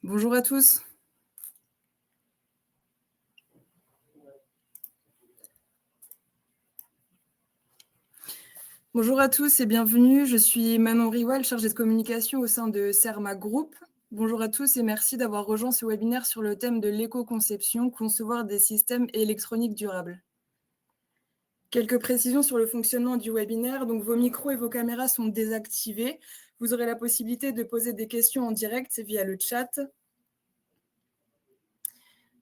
Bonjour à tous. Bonjour à tous et bienvenue. Je suis Manon Riwal, chargée de communication au sein de Cerma Group. Bonjour à tous et merci d'avoir rejoint ce webinaire sur le thème de l'éco-conception, concevoir des systèmes électroniques durables. Quelques précisions sur le fonctionnement du webinaire. Donc, vos micros et vos caméras sont désactivés. Vous aurez la possibilité de poser des questions en direct via le chat.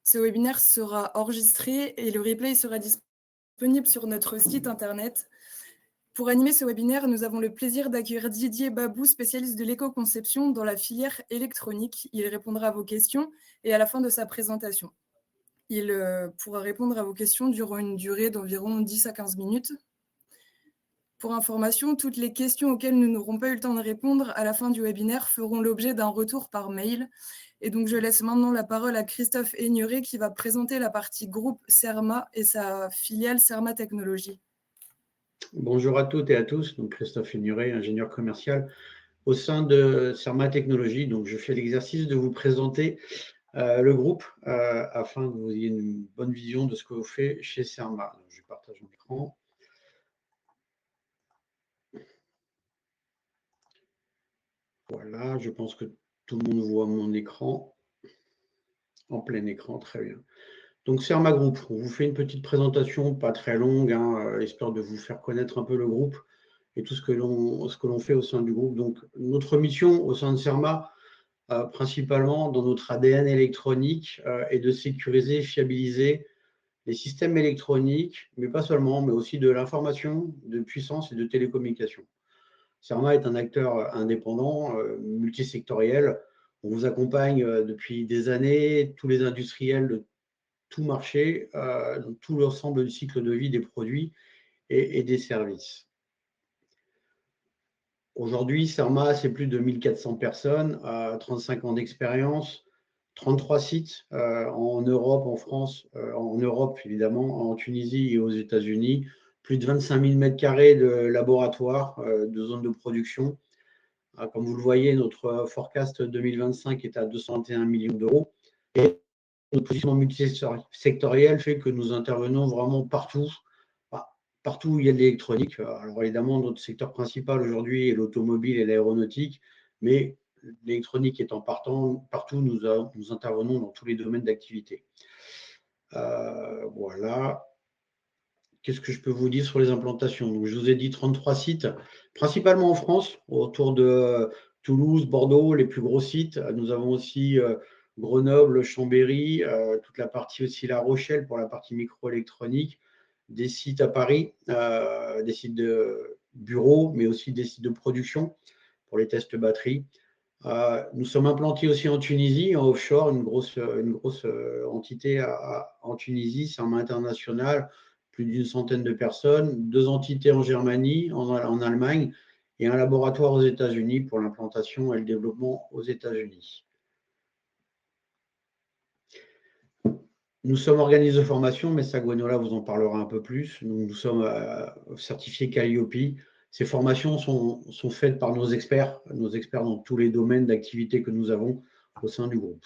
Ce webinaire sera enregistré et le replay sera disponible sur notre site internet. Pour animer ce webinaire, nous avons le plaisir d'accueillir Didier Babou, spécialiste de l'éco-conception dans la filière électronique. Il répondra à vos questions et à la fin de sa présentation. Il pourra répondre à vos questions durant une durée d'environ 10 à 15 minutes. Pour information, toutes les questions auxquelles nous n'aurons pas eu le temps de répondre à la fin du webinaire feront l'objet d'un retour par mail. Et donc, je laisse maintenant la parole à Christophe Aigneret qui va présenter la partie groupe Cerma et sa filiale Cerma Technologies. Bonjour à toutes et à tous, donc Christophe Aigneret, ingénieur commercial au sein de Cerma Technologies. Donc je fais l'exercice de vous présenter le groupe afin que vous ayez une bonne vision de ce que vous faites chez Cerma. Donc, je partage mon écran. Voilà, je pense que tout le monde voit mon écran. En plein écran, très bien. Donc Cerma Group, on vous fait une petite présentation, pas très longue, histoire de vous faire connaître un peu le groupe et tout ce que l'on fait au sein du groupe. Donc notre mission au sein de Cerma, principalement dans notre ADN électronique, est de sécuriser, fiabiliser les systèmes électroniques, mais pas seulement, mais aussi de l'information, de puissance et de télécommunication. Cerma est un acteur indépendant, multisectoriel. On vous accompagne depuis des années, tous les industriels de tout marché, dans tout l'ensemble du cycle de vie des produits et des services. Aujourd'hui, Cerma, c'est plus de 1400 personnes, 35 ans d'expérience, 33 sites en Europe, en France, en Europe évidemment, en Tunisie et aux États-Unis, plus de 25 000 mètres carrés de laboratoires, de zones de production. Comme vous le voyez, notre forecast 2025 est à 221 millions d'euros. Et notre positionnement multisectoriel fait que nous intervenons vraiment partout, partout où il y a de l'électronique. Alors évidemment, notre secteur principal aujourd'hui est l'automobile et l'aéronautique, mais l'électronique étant partout, nous intervenons dans tous les domaines d'activité. Voilà. Qu'est-ce que je peux vous dire sur les implantations? Donc, je vous ai dit 33 sites, principalement en France, autour de Toulouse, Bordeaux, les plus gros sites. Nous avons aussi Grenoble, Chambéry, toute la partie aussi La Rochelle pour la partie microélectronique, des sites à Paris, des sites de bureaux, mais aussi des sites de production pour les tests batterie. Nous sommes implantés aussi en Tunisie, en offshore, une grosse entité en Tunisie, c'est un international, plus d'une centaine de personnes, 2 entités en Germanie, en Allemagne, et un laboratoire aux États-Unis pour l'implantation et le développement aux États-Unis. Nous sommes organismes de formation, mais Saguenola vous en parlera un peu plus. Nous sommes certifiés Calliope. Ces formations sont faites par nos experts dans tous les domaines d'activité que nous avons au sein du groupe.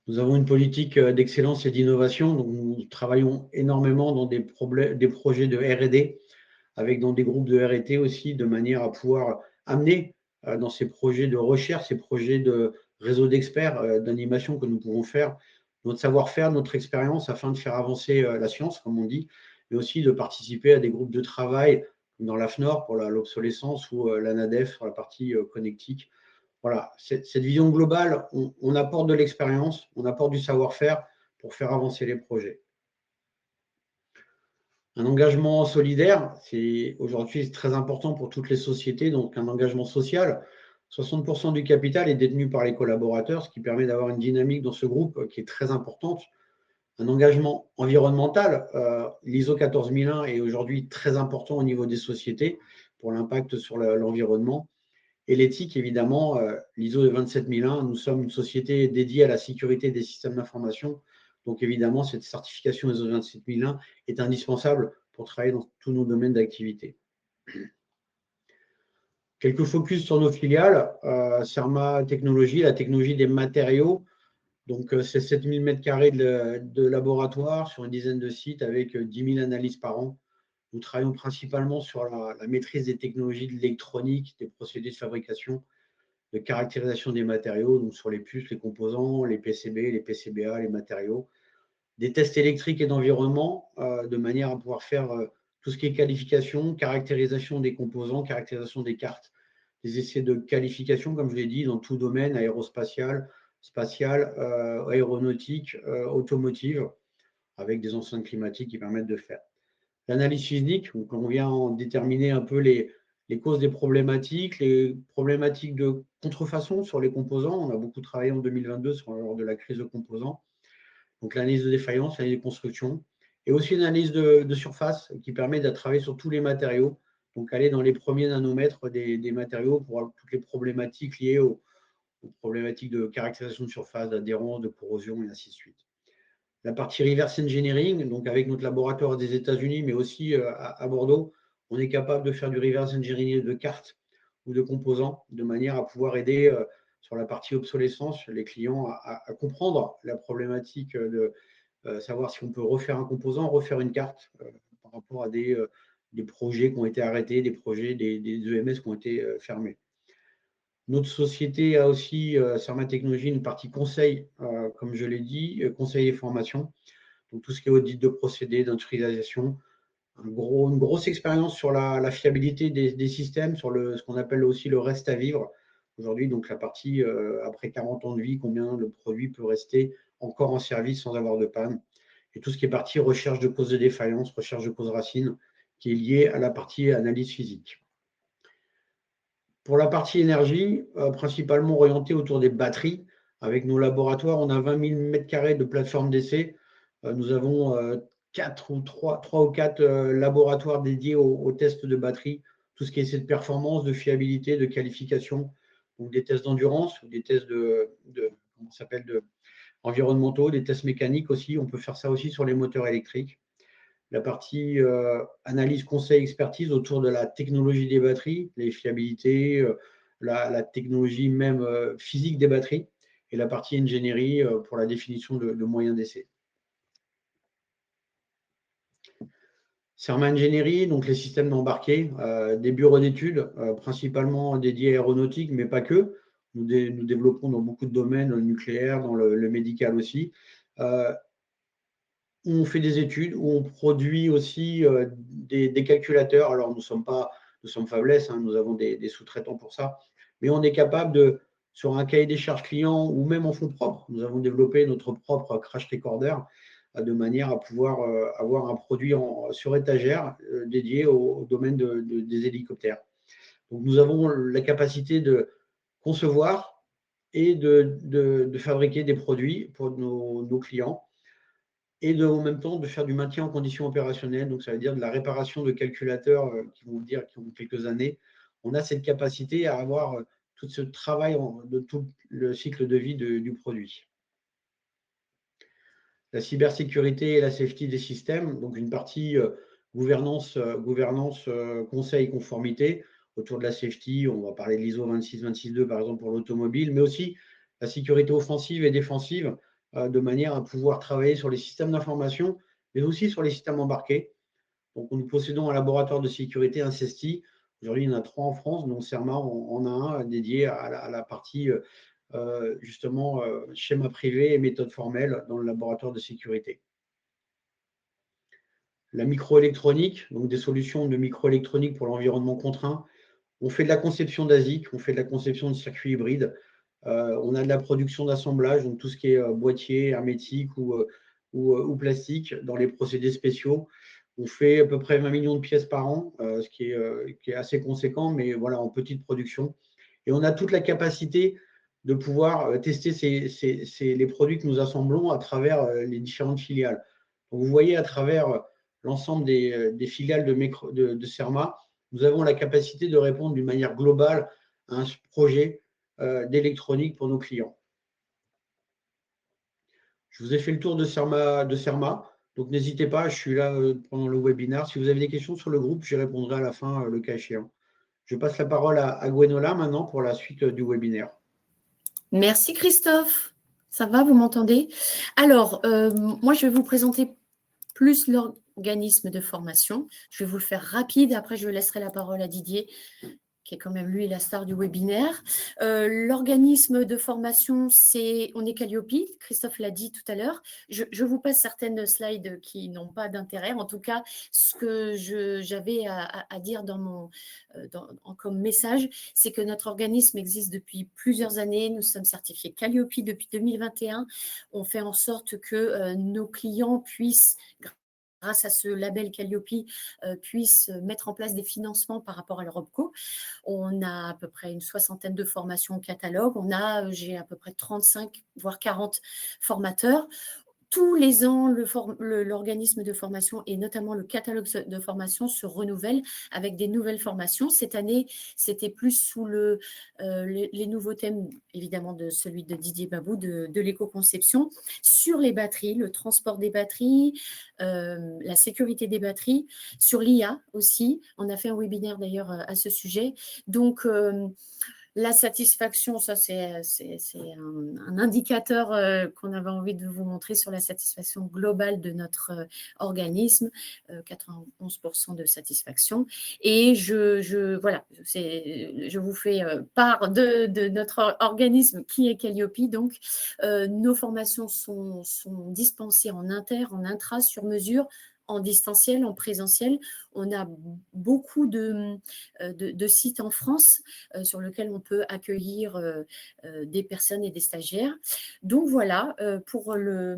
Nous avons une politique d'excellence et d'innovation, donc nous travaillons énormément dans des projets de R&D, avec dans des groupes de R&D aussi, de manière à pouvoir amener dans ces projets de recherche, ces projets de réseau d'experts, d'animation que nous pouvons faire, notre savoir-faire, notre expérience, afin de faire avancer la science, comme on dit, mais aussi de participer à des groupes de travail dans l'AFNOR pour l'obsolescence ou l'ANADEF sur la partie connectique. Voilà, cette vision globale, on apporte de l'expérience, on apporte du savoir-faire pour faire avancer les projets. Un engagement solidaire, c'est aujourd'hui très important pour toutes les sociétés, donc un engagement social. 60% du capital est détenu par les collaborateurs, ce qui permet d'avoir une dynamique dans ce groupe qui est très importante. Un engagement environnemental, l'ISO 14001 est aujourd'hui très important au niveau des sociétés pour l'impact sur l'environnement. Et l'éthique, évidemment, l'ISO 27001, nous sommes une société dédiée à la sécurité des systèmes d'information. Donc, évidemment, cette certification ISO 27001 est indispensable pour travailler dans tous nos domaines d'activité. Quelques focus sur nos filiales. Cerma Technologies, la technologie des matériaux. Donc, c'est 7000 m² de laboratoire sur une dizaine de sites avec 10 000 analyses par an. Nous travaillons principalement sur la maîtrise des technologies de l'électronique, des procédés de fabrication, de caractérisation des matériaux, donc sur les puces, les composants, les PCB, les PCBA, les matériaux, des tests électriques et d'environnement, de manière à pouvoir faire tout ce qui est qualification, caractérisation des composants, caractérisation des cartes, des essais de qualification, comme je l'ai dit, dans tout domaine aérospatial, spatial, aéronautique, automotive, avec des enceintes climatiques qui permettent de faire. L'analyse physique, donc on vient déterminer un peu les causes des problématiques, les problématiques de contrefaçon sur les composants. On a beaucoup travaillé en 2022 lors de la crise de composants. Donc l'analyse de défaillance, l'analyse de construction, et aussi une analyse de surface qui permet de travailler sur tous les matériaux, donc aller dans les premiers nanomètres des matériaux pour avoir toutes les problématiques liées aux problématiques de caractérisation de surface, d'adhérence, de corrosion, et ainsi de suite. La partie reverse engineering, donc avec notre laboratoire des États-Unis, mais aussi à Bordeaux, on est capable de faire du reverse engineering de cartes ou de composants, de manière à pouvoir aider sur la partie obsolescence les clients à comprendre la problématique de savoir si on peut refaire un composant, refaire une carte par rapport à des projets qui ont été arrêtés, des projets, des EMS qui ont été fermés. Notre société a aussi, Cerma Technologies, une partie conseil, comme je l'ai dit, conseil et formation. Donc, tout ce qui est audit de procédés, d'industrialisation. Une grosse expérience sur la fiabilité des systèmes, sur ce qu'on appelle aussi le reste à vivre. Aujourd'hui, donc la partie, après 40 ans de vie, combien le produit peut rester encore en service sans avoir de panne. Et tout ce qui est partie recherche de causes de défaillance, recherche de causes racines, qui est liée à la partie analyse physique. Pour la partie énergie, principalement orientée autour des batteries, avec nos laboratoires, on a 20 000 m² de plateforme d'essai. Nous avons 3 ou 4 laboratoires dédiés aux tests de batterie, tout ce qui est essai de performance, de fiabilité, de qualification, donc des tests d'endurance, des tests environnementaux, des tests mécaniques aussi. On peut faire ça aussi sur les moteurs électriques. La partie analyse, conseil, expertise autour de la technologie des batteries, les fiabilités, la technologie même physique des batteries, et la partie ingénierie pour la définition de moyens d'essai. Cerma Ingénierie, donc les systèmes d'embarqué, des bureaux d'études, principalement dédiés à l'aéronautique, mais pas que. Nous développons dans beaucoup de domaines, dans le nucléaire, dans le médical aussi. On fait des études, où on produit aussi des calculateurs. Alors, nous sommes faiblesses, hein, nous avons des sous-traitants pour ça, mais on est capable sur un cahier des charges client ou même en fonds propres, nous avons développé notre propre crash recorder de manière à pouvoir avoir un produit sur étagère dédié au domaine des hélicoptères. Donc, nous avons la capacité de concevoir et de fabriquer des produits pour nos clients, et en même temps de faire du maintien en conditions opérationnelles. Donc, ça veut dire de la réparation de calculateurs qui ont quelques années. On a cette capacité à avoir tout ce travail de tout le cycle de vie du produit. La cybersécurité et la safety des systèmes, donc une partie gouvernance, conseil, conformité autour de la safety. On va parler de l'ISO 26262 par exemple pour l'automobile, mais aussi la sécurité offensive et défensive, de manière à pouvoir travailler sur les systèmes d'information, mais aussi sur les systèmes embarqués. Donc, nous possédons un laboratoire de sécurité, un CESTI. Aujourd'hui, il y en a 3 en France, dont Cerma en a un dédié à la partie justement schéma privé et méthode formelle dans le laboratoire de sécurité. La microélectronique, donc des solutions de microélectronique pour l'environnement contraint. On fait de la conception d'ASIC, on fait de la conception de circuits hybrides. On a de la production d'assemblage, donc tout ce qui est boîtier, hermétique ou plastique dans les procédés spéciaux. On fait à peu près 20 millions de pièces par an, ce qui est assez conséquent, mais voilà, en petite production. Et on a toute la capacité de pouvoir tester les produits que nous assemblons à travers les différentes filiales. Donc, vous voyez, à travers l'ensemble des filiales de Cerma, nous avons la capacité de répondre d'une manière globale à un projet d'électronique pour nos clients. Je vous ai fait le tour de Cerma. Donc, n'hésitez pas, je suis là pendant le webinaire. Si vous avez des questions sur le groupe, j'y répondrai à la fin, le cas échéant. Je passe la parole à Gwenola maintenant pour la suite du webinaire. Merci Christophe. Ça va, vous m'entendez? Alors, moi, je vais vous présenter plus l'organisme de formation. Je vais vous le faire rapide. Après, je laisserai la parole à Didier, qui est quand même, lui, la star du webinaire. L'organisme de formation, on est Calliope, Christophe l'a dit tout à l'heure. Je vous passe certaines slides qui n'ont pas d'intérêt. En tout cas, ce que j'avais à dire comme message, c'est que notre organisme existe depuis plusieurs années. Nous sommes certifiés Calliope depuis 2021. On fait en sorte que nos clients puissent, grâce à ce label Calliope, puissent mettre en place des financements par rapport à leur OPCO. On a à peu près une soixantaine de formations au catalogue. J'ai à peu près 35, voire 40 formateurs. Tous les ans, l'organisme de formation et notamment le catalogue de formation se renouvelle avec des nouvelles formations. Cette année, c'était plus sous les nouveaux thèmes, évidemment, de celui de Didier Babou, de l'éco-conception, sur les batteries, le transport des batteries, la sécurité des batteries, sur l'IA aussi. On a fait un webinaire d'ailleurs à ce sujet. Donc, la satisfaction, ça c'est un indicateur qu'on avait envie de vous montrer sur la satisfaction globale de notre organisme, 91% de satisfaction. Et voilà, je vous fais part de notre organisme qui est Calliope. Donc, nos formations sont dispensées en inter, en intra, sur mesure, en distanciel, en présentiel. On a beaucoup de sites en France sur lesquels on peut accueillir des personnes et des stagiaires. Donc voilà, je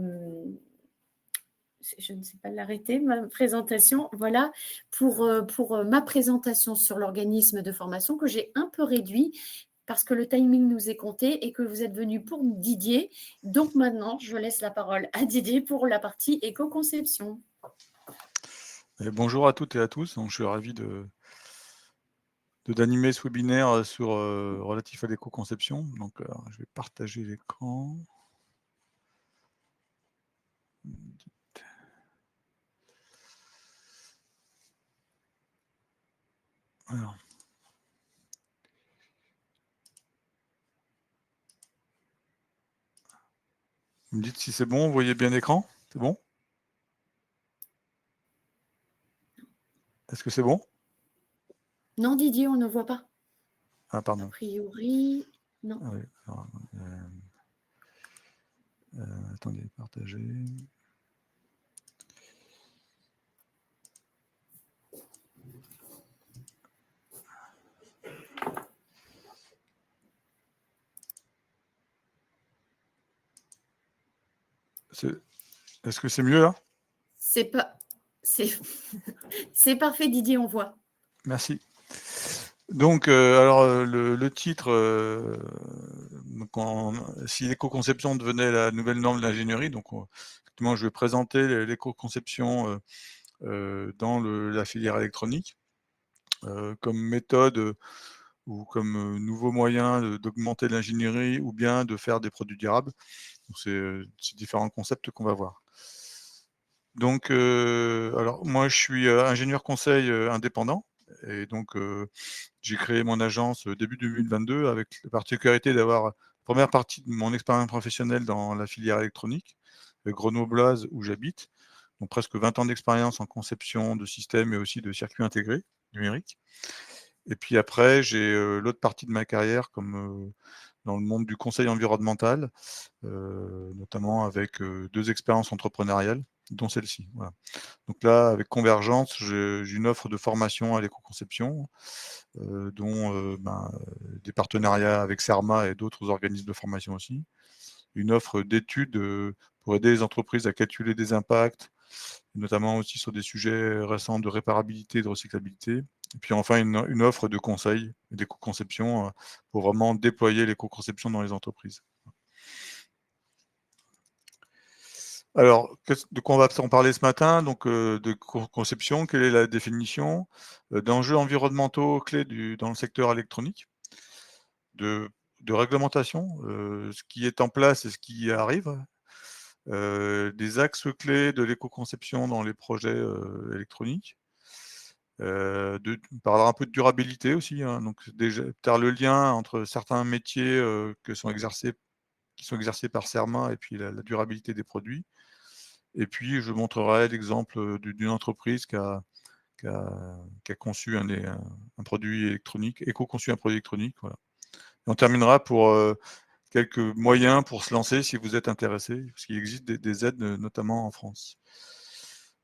ne sais pas l'arrêter, ma présentation. Voilà pour ma présentation sur l'organisme de formation que j'ai un peu réduit parce que le timing nous est compté et que vous êtes venu pour Didier. Donc maintenant, je laisse la parole à Didier pour la partie éco-conception. Bonjour à toutes et à tous. Donc, je suis ravi d'animer ce webinaire relatif à l'éco-conception. Donc, je vais partager l'écran. Alors. Vous me dites si c'est bon, vous voyez bien l'écran? C'est bon? Est-ce que c'est bon? Non, Didier, on ne voit pas. Ah, pardon. A priori, non. Ah oui, alors, attendez, partager. Est-ce que c'est mieux là? C'est parfait, Didier, on voit. Merci. Donc, alors, le titre, si l'éco-conception devenait la nouvelle norme de l'ingénierie, donc effectivement, je vais présenter l'éco-conception dans la filière électronique comme méthode ou comme nouveau moyen d'augmenter l'ingénierie ou bien de faire des produits durables. C'est différents concepts qu'on va voir. Donc, alors moi, je suis ingénieur conseil indépendant. Et donc, j'ai créé mon agence début 2022 avec la particularité d'avoir la première partie de mon expérience professionnelle dans la filière électronique, grenobloise où j'habite, donc presque 20 ans d'expérience en conception de systèmes et aussi de circuits intégrés numériques. Et puis après, j'ai l'autre partie de ma carrière comme dans le monde du conseil environnemental, notamment avec 2 expériences entrepreneuriales, dont celle-ci. Voilà. Donc là, avec Convergence, j'ai une offre de formation à l'éco-conception, dont des partenariats avec CERMA et d'autres organismes de formation aussi. Une offre d'études pour aider les entreprises à calculer des impacts, notamment aussi sur des sujets récents de réparabilité et de recyclabilité. Et puis enfin, une offre de conseil et d'éco-conception pour vraiment déployer l'éco-conception dans les entreprises. Alors, de quoi on va en parler ce matin? Donc, de conception, quelle est la définition? D'enjeux environnementaux clés dans le secteur électronique, de réglementation, ce qui est en place et ce qui arrive, des axes clés de l'éco-conception dans les projets électroniques, On parlera un peu de durabilité aussi, hein, donc déjà faire le lien entre certains métiers qui sont exercés par CERMA et puis la durabilité des produits. Et puis je montrerai l'exemple d'une entreprise qui a conçu un produit électronique, éco-conçu un produit électronique. Voilà. Et on terminera pour quelques moyens pour se lancer si vous êtes intéressé, parce qu'il existe des aides, notamment en France.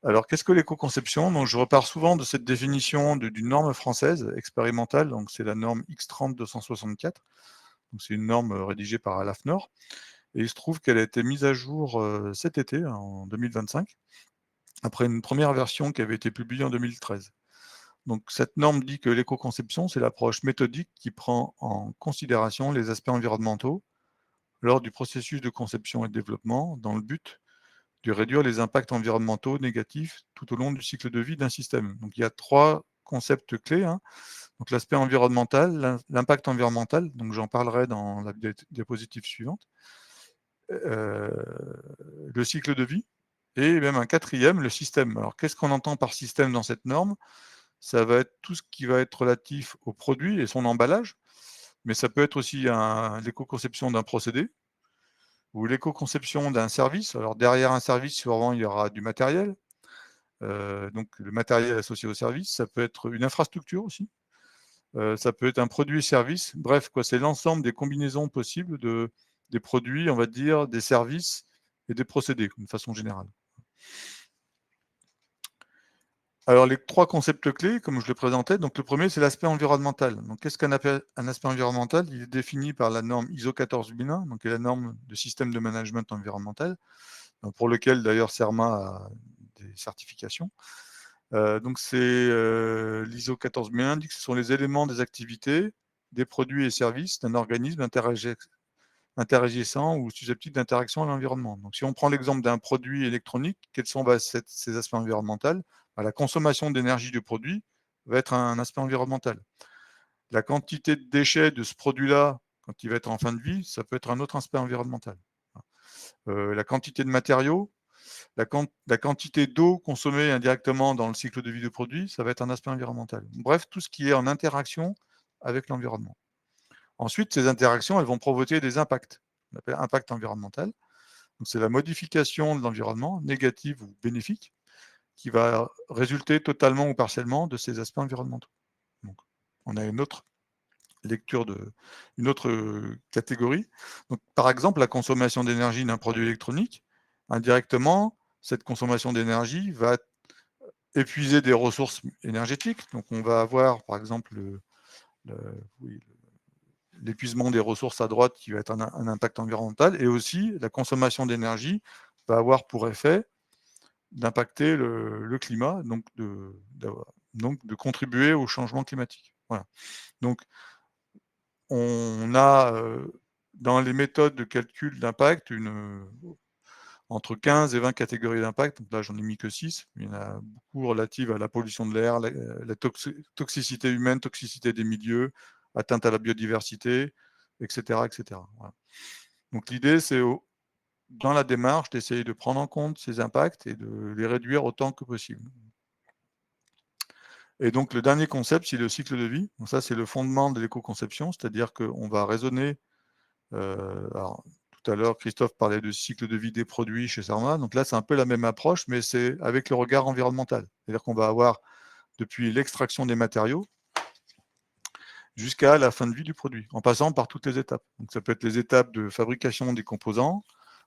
Alors, qu'est-ce que l'éco-conception? Donc, je repars souvent de cette définition d'une norme française expérimentale, donc c'est la norme X30-264. Donc, c'est une norme rédigée par l'AFNOR. Et il se trouve qu'elle a été mise à jour cet été, en 2025, après une première version qui avait été publiée en 2013. Donc, cette norme dit que l'éco-conception, c'est l'approche méthodique qui prend en considération les aspects environnementaux lors du processus de conception et de développement, dans le but de réduire les impacts environnementaux négatifs tout au long du cycle de vie d'un système. Donc, il y a 3 concepts clés, hein. Donc, l'aspect environnemental, l'impact environnemental, donc j'en parlerai dans la diapositive suivante, le cycle de vie, et même un 4e, le système. Alors, qu'est-ce qu'on entend par système dans cette norme? Ça va être tout ce qui va être relatif au produit et son emballage, mais ça peut être aussi l'éco-conception d'un procédé ou l'éco-conception d'un service. Alors derrière un service, souvent, il y aura du matériel, donc le matériel associé au service. Ça peut être une infrastructure aussi, ça peut être un produit et service. Bref, quoi, c'est l'ensemble des combinaisons possibles des produits, on va dire, des services et des procédés, de façon générale. Alors, les 3 concepts clés, comme je le présentais, donc le premier, c'est l'aspect environnemental. Donc, qu'est-ce qu'un aspect environnemental? Il est défini par la norme ISO 14001, donc qui est la norme de système de management environnemental, pour lequel d'ailleurs CERMA a des certifications. Donc, l'ISO 14001 dit que ce sont les éléments des activités, des produits et services d'un organisme interagissant ou susceptible d'interaction à l'environnement. Donc, si on prend l'exemple d'un produit électronique, quels sont ces aspects environnementaux? La consommation d'énergie du produit va être un aspect environnemental. La quantité de déchets de ce produit-là, quand il va être en fin de vie, ça peut être un autre aspect environnemental. La quantité de matériaux, la quantité d'eau consommée indirectement dans le cycle de vie du produit, ça va être un aspect environnemental. Bref, tout ce qui est en interaction avec l'environnement. Ensuite, ces interactions, elles vont provoquer des impacts. On appelle impact environnemental. Donc, c'est la modification de l'environnement, négative ou bénéfique, qui va résulter totalement ou partiellement de ces aspects environnementaux. Donc, on a une autre lecture une autre catégorie. Donc, par exemple, la consommation d'énergie d'un produit électronique, indirectement, cette consommation d'énergie va épuiser des ressources énergétiques. Donc, on va avoir, par exemple, l'épuisement des ressources à droite qui va être un impact environnemental, et aussi la consommation d'énergie va avoir pour effet d'impacter le climat, donc de contribuer au changement climatique. Voilà. Donc, on a dans les méthodes de calcul d'impact entre 15 et 20 catégories d'impact. Donc là, j'en ai mis que 6. Il y en a beaucoup relatives à la pollution de l'air, la toxicité humaine, toxicité des milieux, atteinte à la biodiversité, etc. etc. Voilà. Donc l'idée, c'est dans la démarche d'essayer de prendre en compte ces impacts et de les réduire autant que possible. Et donc le dernier concept, c'est le cycle de vie. Donc ça, c'est le fondement de l'éco-conception, c'est-à-dire qu'on va raisonner. Alors, tout à l'heure, Christophe parlait de cycle de vie des produits chez CERMA. Donc là, c'est un peu la même approche, mais c'est avec le regard environnemental. C'est-à-dire qu'on va avoir depuis l'extraction des matériaux jusqu'à la fin de vie du produit, en passant par toutes les étapes. Donc ça peut être les étapes de fabrication des composants,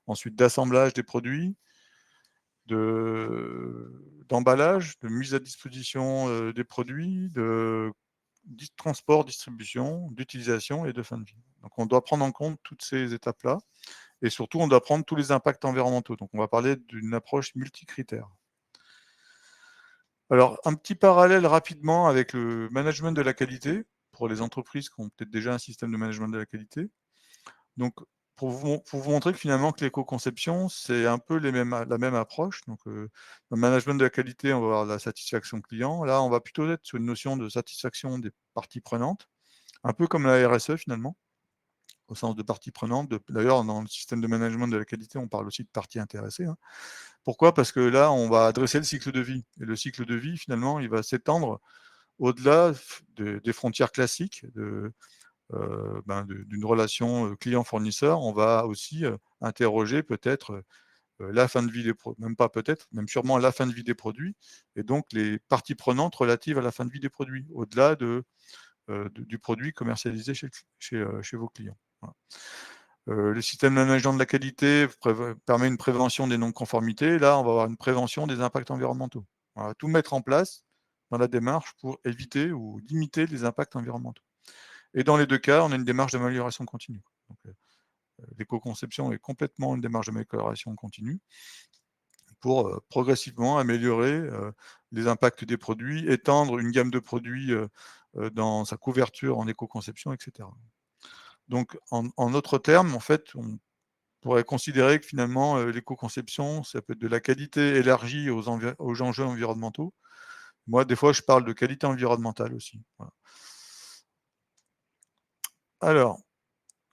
ensuite d'assemblage des produits, d'emballage, de mise à disposition des produits, de transport, distribution, d'utilisation et de fin de vie. Donc on doit prendre en compte toutes ces étapes-là, et surtout on doit prendre tous les impacts environnementaux. Donc on va parler d'une approche multicritère. Alors un petit parallèle rapidement avec le management de la qualité, pour les entreprises qui ont peut-être déjà un système de management de la qualité. Donc pour vous montrer que finalement que l'éco-conception, c'est un peu la même approche. Donc, dans le management de la qualité, on va avoir la satisfaction client. Là, on va plutôt être sur une notion de satisfaction des parties prenantes, un peu comme la RSE finalement. au sens de partie prenante. D'ailleurs, dans le système de management de la qualité, on parle aussi de partie intéressée. Hein. Pourquoi? Parce que là, on va adresser le cycle de vie. Et le cycle de vie, finalement, il va s'étendre au-delà des frontières classiques d'une relation client-fournisseur. On va aussi interroger peut-être la fin de vie des produits, même pas peut-être, même sûrement la fin de vie des produits, et donc les parties prenantes relatives à la fin de vie des produits, au-delà du produit commercialisé chez vos clients. Voilà. Le système de management de la qualité permet une prévention des non-conformités. Là, on va avoir une prévention des impacts environnementaux. On va tout mettre en place dans la démarche pour éviter ou limiter les impacts environnementaux. Et dans les deux cas, on a une démarche d'amélioration continue. L'éco-conception est complètement une démarche d'amélioration continue pour progressivement améliorer les impacts des produits, étendre une gamme de produits dans sa couverture en éco-conception, etc. Donc, en d'autres termes, en fait, on pourrait considérer que finalement, l'éco-conception, ça peut être de la qualité élargie aux enjeux environnementaux. Moi, des fois, je parle de qualité environnementale aussi. Voilà. Alors,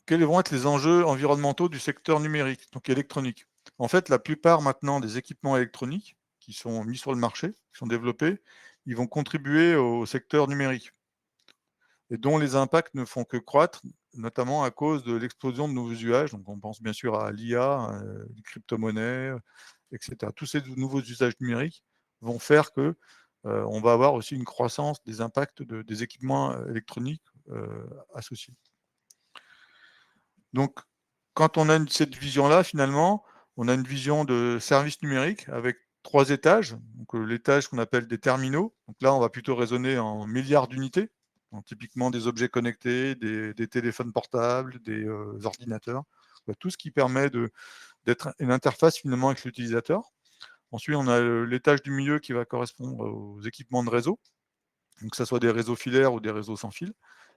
quels vont être les enjeux environnementaux du secteur numérique, donc électronique? En fait, la plupart maintenant des équipements électroniques qui sont mis sur le marché, qui sont développés, ils vont contribuer au secteur numérique et dont les impacts ne font que croître, notamment à cause de l'explosion de nouveaux usages. Donc, on pense bien sûr à l'IA, les crypto-monnaies, etc. Tous ces nouveaux usages numériques vont faire que on va avoir aussi une croissance des impacts des équipements électroniques associés. Donc, quand on a cette vision-là, finalement, on a une vision de service numérique avec 3 étages. Donc, l'étage qu'on appelle des terminaux. Donc là, on va plutôt raisonner en milliards d'unités. Donc, typiquement des objets connectés, des téléphones portables, des ordinateurs. Tout ce qui permet d'être une interface finalement avec l'utilisateur. Ensuite, on a l'étage du milieu qui va correspondre aux équipements de réseau. Donc, que ce soit des réseaux filaires ou des réseaux sans fil.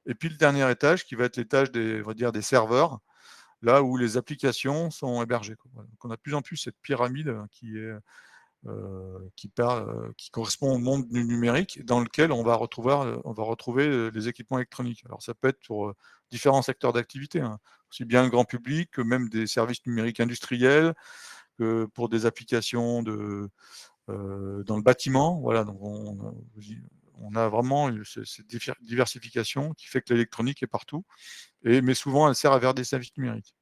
Et puis, le dernier étage qui va être l'étage des serveurs, là où les applications sont hébergées. Donc, on a de plus en plus cette pyramide qui correspond au monde du numérique, dans lequel on va retrouver les équipements électroniques. Alors, ça peut être sur différents secteurs d'activité, hein, aussi bien le grand public que même des services numériques industriels, que pour des applications dans le bâtiment. Voilà, donc on a vraiment cette diversification qui fait que l'électronique est partout, mais souvent elle sert à vers des services numériques.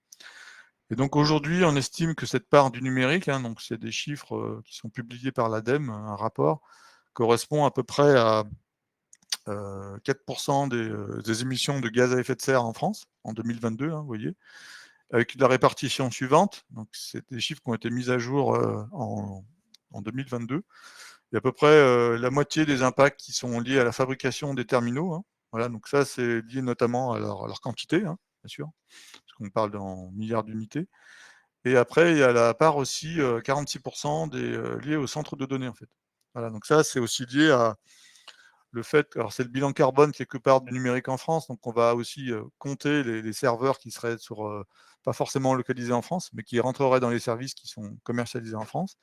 Et donc aujourd'hui, on estime que cette part du numérique, hein, donc c'est des chiffres qui sont publiés par l'ADEME, un rapport, correspond à peu près à 4% des émissions de gaz à effet de serre en France en 2022, hein, vous voyez, avec la répartition suivante. Donc c'est des chiffres qui ont été mis à jour en 2022. Il y a à peu près la moitié des impacts qui sont liés à la fabrication des terminaux. Hein. Voilà, donc ça, c'est lié notamment à leur quantité, hein, bien sûr, parce qu'on parle en milliards d'unités. Et après, il y a la part aussi 46% liée au centre de données, en fait. Voilà, donc ça, c'est aussi lié à le fait, alors c'est le bilan carbone quelque part du numérique en France, donc on va aussi compter les serveurs qui seraient pas forcément localisés en France, mais qui rentreraient dans les services qui sont commercialisés en France.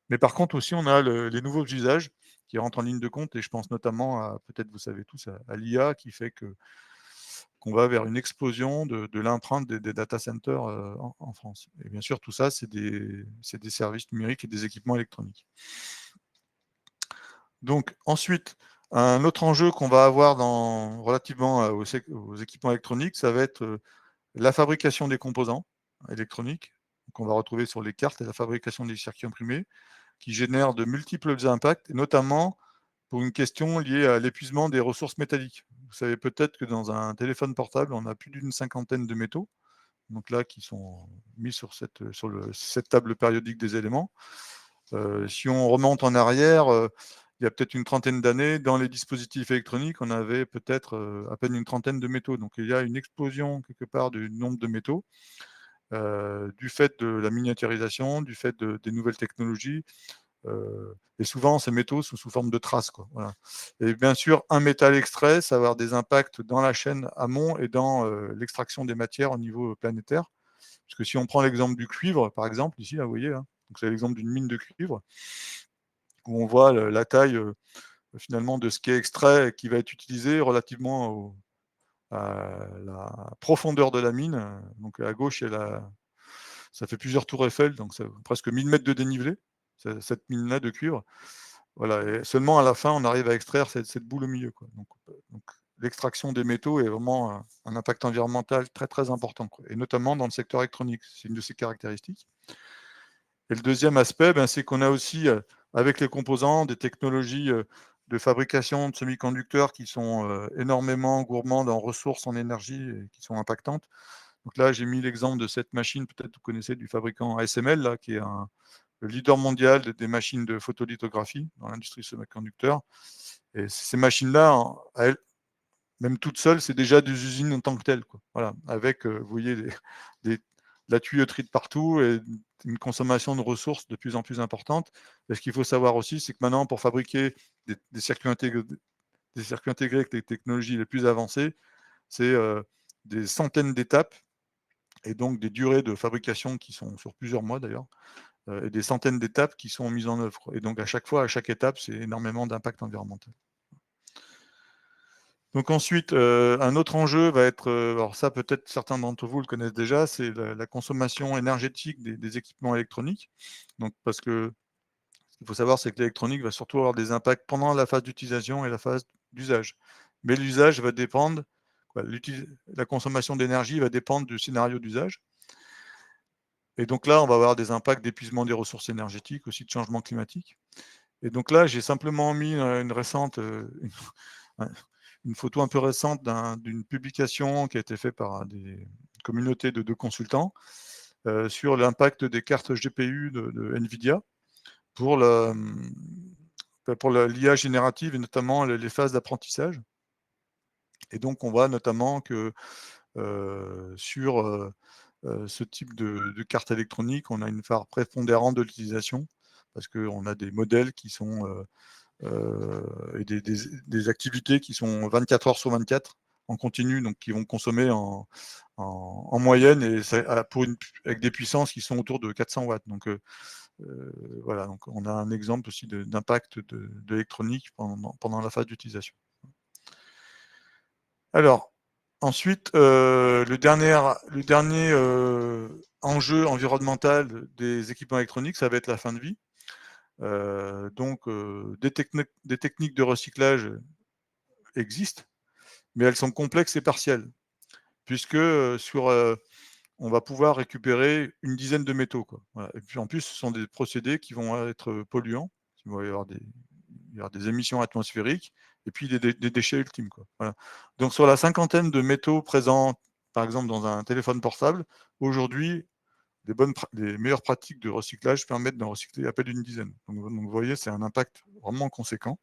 Mais par contre aussi, on a les nouveaux usages qui rentrent en ligne de compte, et je pense notamment à, peut-être vous savez tous, à l'IA, qui fait qu'on va vers une explosion de l'empreinte des data centers en France. Et bien sûr, tout ça, c'est des services numériques et des équipements électroniques. Donc ensuite, un autre enjeu qu'on va avoir relativement aux équipements électroniques, ça va être la fabrication des composants électroniques, qu'on va retrouver sur les cartes, et la fabrication des circuits imprimés, qui génèrent de multiples impacts, et notamment pour une question liée à l'épuisement des ressources métalliques. Vous savez peut-être que dans un téléphone portable, on a plus d'une cinquantaine de métaux, donc là, qui sont mis sur cette table périodique des éléments. Si on remonte en arrière, il y a peut-être une trentaine d'années, dans les dispositifs électroniques, on avait peut-être à peine une trentaine de métaux. Donc il y a une explosion quelque part du nombre de métaux, du fait de la miniaturisation, du fait des nouvelles technologies, et souvent ces métaux sous forme de traces, quoi. Voilà. Et bien sûr, un métal extrait, ça va avoir des impacts dans la chaîne amont et dans l'extraction des matières au niveau planétaire. Parce que si on prend l'exemple du cuivre, par exemple, ici, là, vous voyez, hein, c'est l'exemple d'une mine de cuivre, où on voit la taille finalement de ce qui est extrait et qui va être utilisé relativement à la profondeur de la mine. Donc à gauche, ça fait plusieurs tours Eiffel, donc c'est presque 1000 mètres de dénivelé, cette mine-là de cuivre. Voilà, et seulement à la fin, on arrive à extraire cette boule au milieu, quoi. Donc l'extraction des métaux est vraiment un impact environnemental très, très important, quoi, et notamment dans le secteur électronique. C'est une de ses caractéristiques. Et le deuxième aspect, c'est qu'on a aussi, avec les composants, des technologies de fabrication de semi-conducteurs qui sont énormément gourmandes en ressources, en énergie, et qui sont impactantes. Donc là, j'ai mis l'exemple de cette machine, peut-être vous connaissez, du fabricant ASML, là, qui est le leader mondial des machines de photolithographie dans l'industrie semi-conducteur. Et ces machines-là, même toutes seules, c'est déjà des usines en tant que telles, quoi. Voilà, avec, vous voyez, la tuyauterie de partout et une consommation de ressources de plus en plus importante. Et ce qu'il faut savoir aussi, c'est que maintenant, pour fabriquer des circuits intégrés avec les technologies les plus avancées, c'est des centaines d'étapes et donc des durées de fabrication qui sont sur plusieurs mois d'ailleurs, et des centaines d'étapes qui sont mises en œuvre. Et donc à chaque fois, à chaque étape, c'est énormément d'impact environnemental. Donc ensuite, un autre enjeu va être, alors ça peut-être certains d'entre vous le connaissent déjà, c'est la consommation énergétique des équipements électroniques. Donc parce que ce qu'il faut savoir, c'est que l'électronique va surtout avoir des impacts pendant la phase d'utilisation et la phase d'usage. Mais l'usage va dépendre, la consommation d'énergie va dépendre du scénario d'usage. Et donc là, on va avoir des impacts d'épuisement des ressources énergétiques, aussi de changement climatique. Et donc là, j'ai simplement mis une photo un peu récente d'une publication qui a été faite par des communautés de consultants sur l'impact des cartes GPU de NVIDIA pour l'IA générative et notamment les phases d'apprentissage. Et donc, on voit notamment que sur ce type de carte électronique, on a une part prépondérante de l'utilisation parce qu'on a des modèles qui sont et des activités qui sont 24 heures sur 24 en continu, donc qui vont consommer en moyenne et avec des puissances qui sont autour de 400 watts. Donc voilà, donc on a un exemple aussi d'impact de l'électronique pendant la phase d'utilisation. Alors, ensuite, le dernier enjeu environnemental des équipements électroniques, ça va être la fin de vie. Donc, des techniques de recyclage existent, mais elles sont complexes et partielles, puisque on va pouvoir récupérer une dizaine de métaux, quoi. Voilà. Et puis en plus, ce sont des procédés qui vont être polluants, il va y avoir des émissions atmosphériques, et puis des déchets ultimes, quoi. Voilà. Donc sur la cinquantaine de métaux présents, par exemple, dans un téléphone portable, aujourd'hui, les meilleures pratiques de recyclage permettent d'en recycler à peine une dizaine. Donc vous voyez, c'est un impact vraiment conséquent.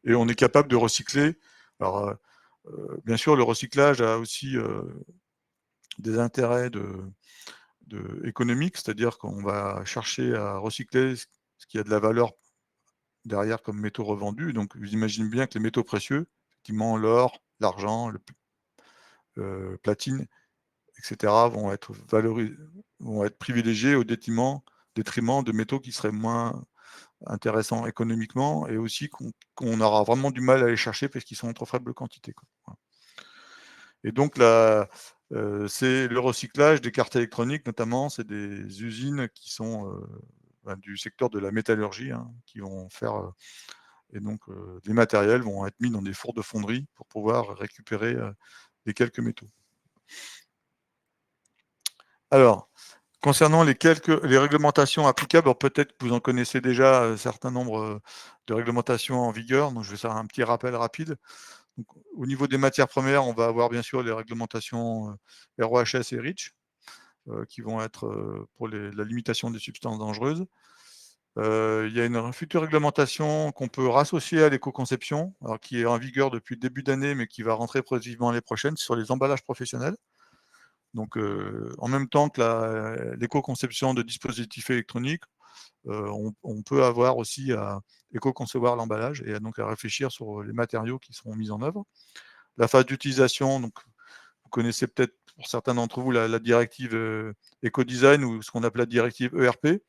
Et on est capable de recycler. Alors, bien sûr, le recyclage a aussi des intérêts économiques, c'est-à-dire qu'on va chercher à recycler ce qui a de la valeur derrière comme métaux revendus. Donc, vous imaginez bien que les métaux précieux, effectivement, l'or, l'argent, le platine, etc., vont être privilégiés au détriment de métaux qui seraient moins intéressants économiquement et aussi qu'on aura vraiment du mal à aller chercher parce qu'ils sont en trop faible quantité, quoi. Voilà. Et donc, c'est le recyclage des cartes électroniques, notamment, c'est des usines qui sont du secteur de la métallurgie, hein, qui vont faire. Et donc, les matériels vont être mis dans des fours de fonderie pour pouvoir récupérer les quelques métaux. Alors, concernant les réglementations applicables, peut-être que vous en connaissez déjà un certain nombre de réglementations en vigueur, donc je vais faire un petit rappel rapide. Donc, au niveau des matières premières, on va avoir bien sûr les réglementations RoHS et REACH, qui vont être pour la limitation des substances dangereuses. Il y a une future réglementation qu'on peut rassocier à l'éco-conception, qui est en vigueur depuis le début d'année, mais qui va rentrer progressivement l'année prochaine, sur les emballages professionnels. Donc, en même temps que l'éco-conception de dispositifs électroniques, on peut avoir aussi à éco-concevoir l'emballage et donc à réfléchir sur les matériaux qui seront mis en œuvre. La phase d'utilisation, donc vous connaissez peut-être pour certains d'entre vous la directive éco-design ou ce qu'on appelle la directive ERP,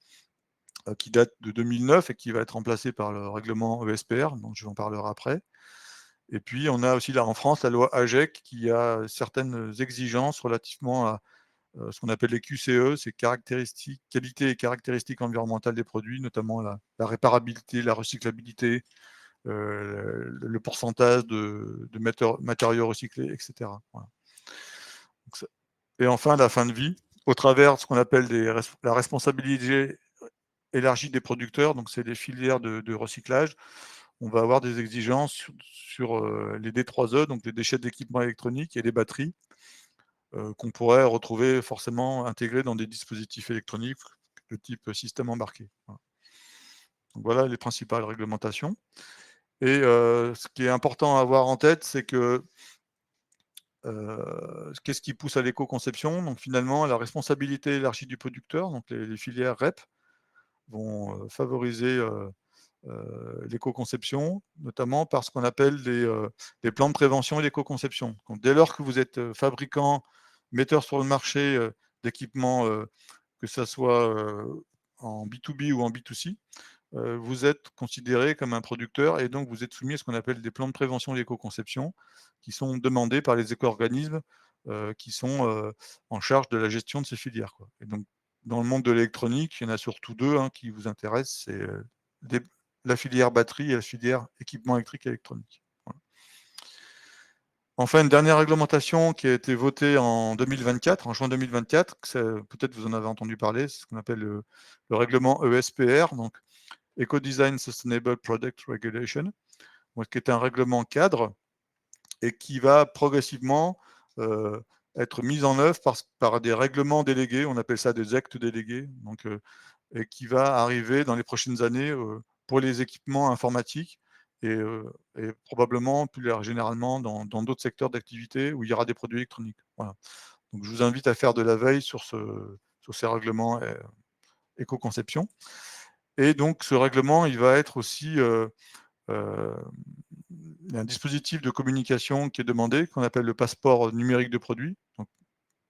qui date de 2009 et qui va être remplacée par le règlement ESPR, dont je vous en parlerai après. Et puis, on a aussi là en France la loi AGEC qui a certaines exigences relativement à ce qu'on appelle les QCE, c'est caractéristiques, qualité et caractéristiques environnementales des produits, notamment la réparabilité, la recyclabilité, le pourcentage de matériaux recyclés, etc. Voilà. Et enfin, la fin de vie, au travers de ce qu'on appelle la responsabilité élargie des producteurs, donc c'est des filières de recyclage. On va avoir des exigences sur les D3E, donc les déchets d'équipements électroniques et les batteries, qu'on pourrait retrouver forcément intégrés dans des dispositifs électroniques de type système embarqué. Voilà. Donc voilà les principales réglementations. Et ce qui est important à avoir en tête, c'est que qu'est-ce qui pousse à l'éco-conception? Donc finalement, la responsabilité élargie du producteur, donc les filières REP, vont favoriser l'éco-conception, notamment par ce qu'on appelle les plans de prévention et l'éco-conception. Donc, dès lors que vous êtes fabricant, metteur sur le marché d'équipements, que ce soit en B2B ou en B2C, vous êtes considéré comme un producteur et donc vous êtes soumis à ce qu'on appelle des plans de prévention et d'éco-conception qui sont demandés par les éco-organismes qui sont en charge de la gestion de ces filières, quoi. Et donc, dans le monde de l'électronique, il y en a surtout deux qui vous intéressent, c'est la filière batterie et la filière équipement électrique et électronique. Voilà. Enfin, une dernière réglementation qui a été votée en 2024, en juin 2024, peut-être vous en avez entendu parler, c'est ce qu'on appelle le règlement ESPR, donc Eco-Design Sustainable Product Regulation, qui est un règlement cadre et qui va progressivement être mis en œuvre par des règlements délégués, on appelle ça des actes délégués, donc, et qui va arriver dans les prochaines années pour les équipements informatiques et probablement plus généralement dans d'autres secteurs d'activité où il y aura des produits électroniques. Voilà. Donc je vous invite à faire de la veille sur ces règlements éco-conception. Et donc ce règlement, il va être aussi un dispositif de communication qui est demandé, qu'on appelle le passeport numérique de produit, donc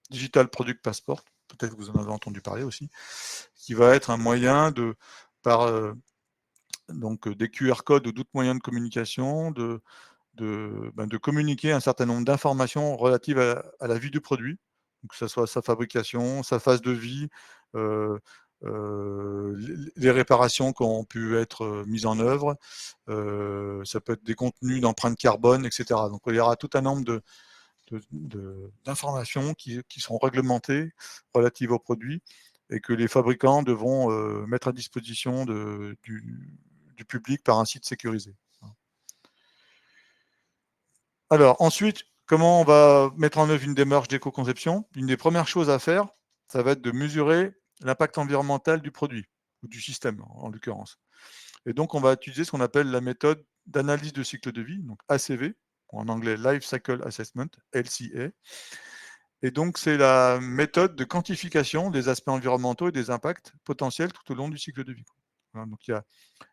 Digital Product Passport, peut-être que vous en avez entendu parler aussi, qui va être un moyen par donc des QR codes ou d'autres moyens de communication, de communiquer un certain nombre d'informations relatives à la vie du produit, donc que ce soit sa fabrication, sa phase de vie, les réparations qui ont pu être mises en œuvre, ça peut être des contenus d'empreinte carbone, etc. Donc il y aura tout un nombre d'informations qui sont réglementées relatives aux produits et que les fabricants devront mettre à disposition du public par un site sécurisé. Alors ensuite, comment on va mettre en œuvre une démarche d'éco-conception? Une des premières choses à faire, ça va être de mesurer l'impact environnemental du produit, ou du système en l'occurrence. Et donc on va utiliser ce qu'on appelle la méthode d'analyse de cycle de vie, donc ACV, en anglais Life Cycle Assessment, LCA. Et donc c'est la méthode de quantification des aspects environnementaux et des impacts potentiels tout au long du cycle de vie. Voilà, donc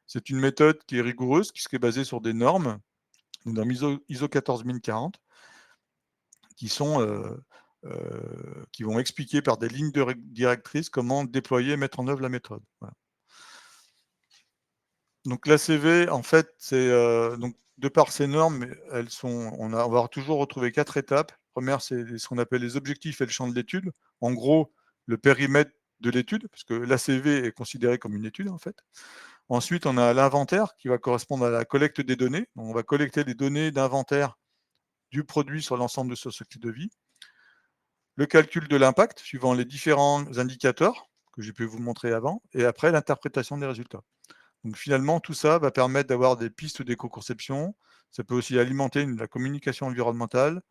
c'est une méthode qui est rigoureuse, qui est basée sur des normes, une norme ISO 14040, qui vont expliquer par des lignes directrices comment déployer et mettre en œuvre la méthode. Voilà. Donc l'ACV, en fait, c'est donc de par ces normes, on va toujours retrouver 4 étapes. La première, c'est ce qu'on appelle les objectifs et le champ de l'étude. En gros, le périmètre de l'étude, parce que l'ACV est considéré comme une étude, en fait. Ensuite, on a l'inventaire qui va correspondre à la collecte des données. Donc, on va collecter les données d'inventaire du produit sur l'ensemble de ce cycle de vie. Le calcul de l'impact, suivant les différents indicateurs que j'ai pu vous montrer avant, et après, l'interprétation des résultats. Donc finalement, tout ça va permettre d'avoir des pistes d'éco-conception. Ça peut aussi alimenter la communication environnementale.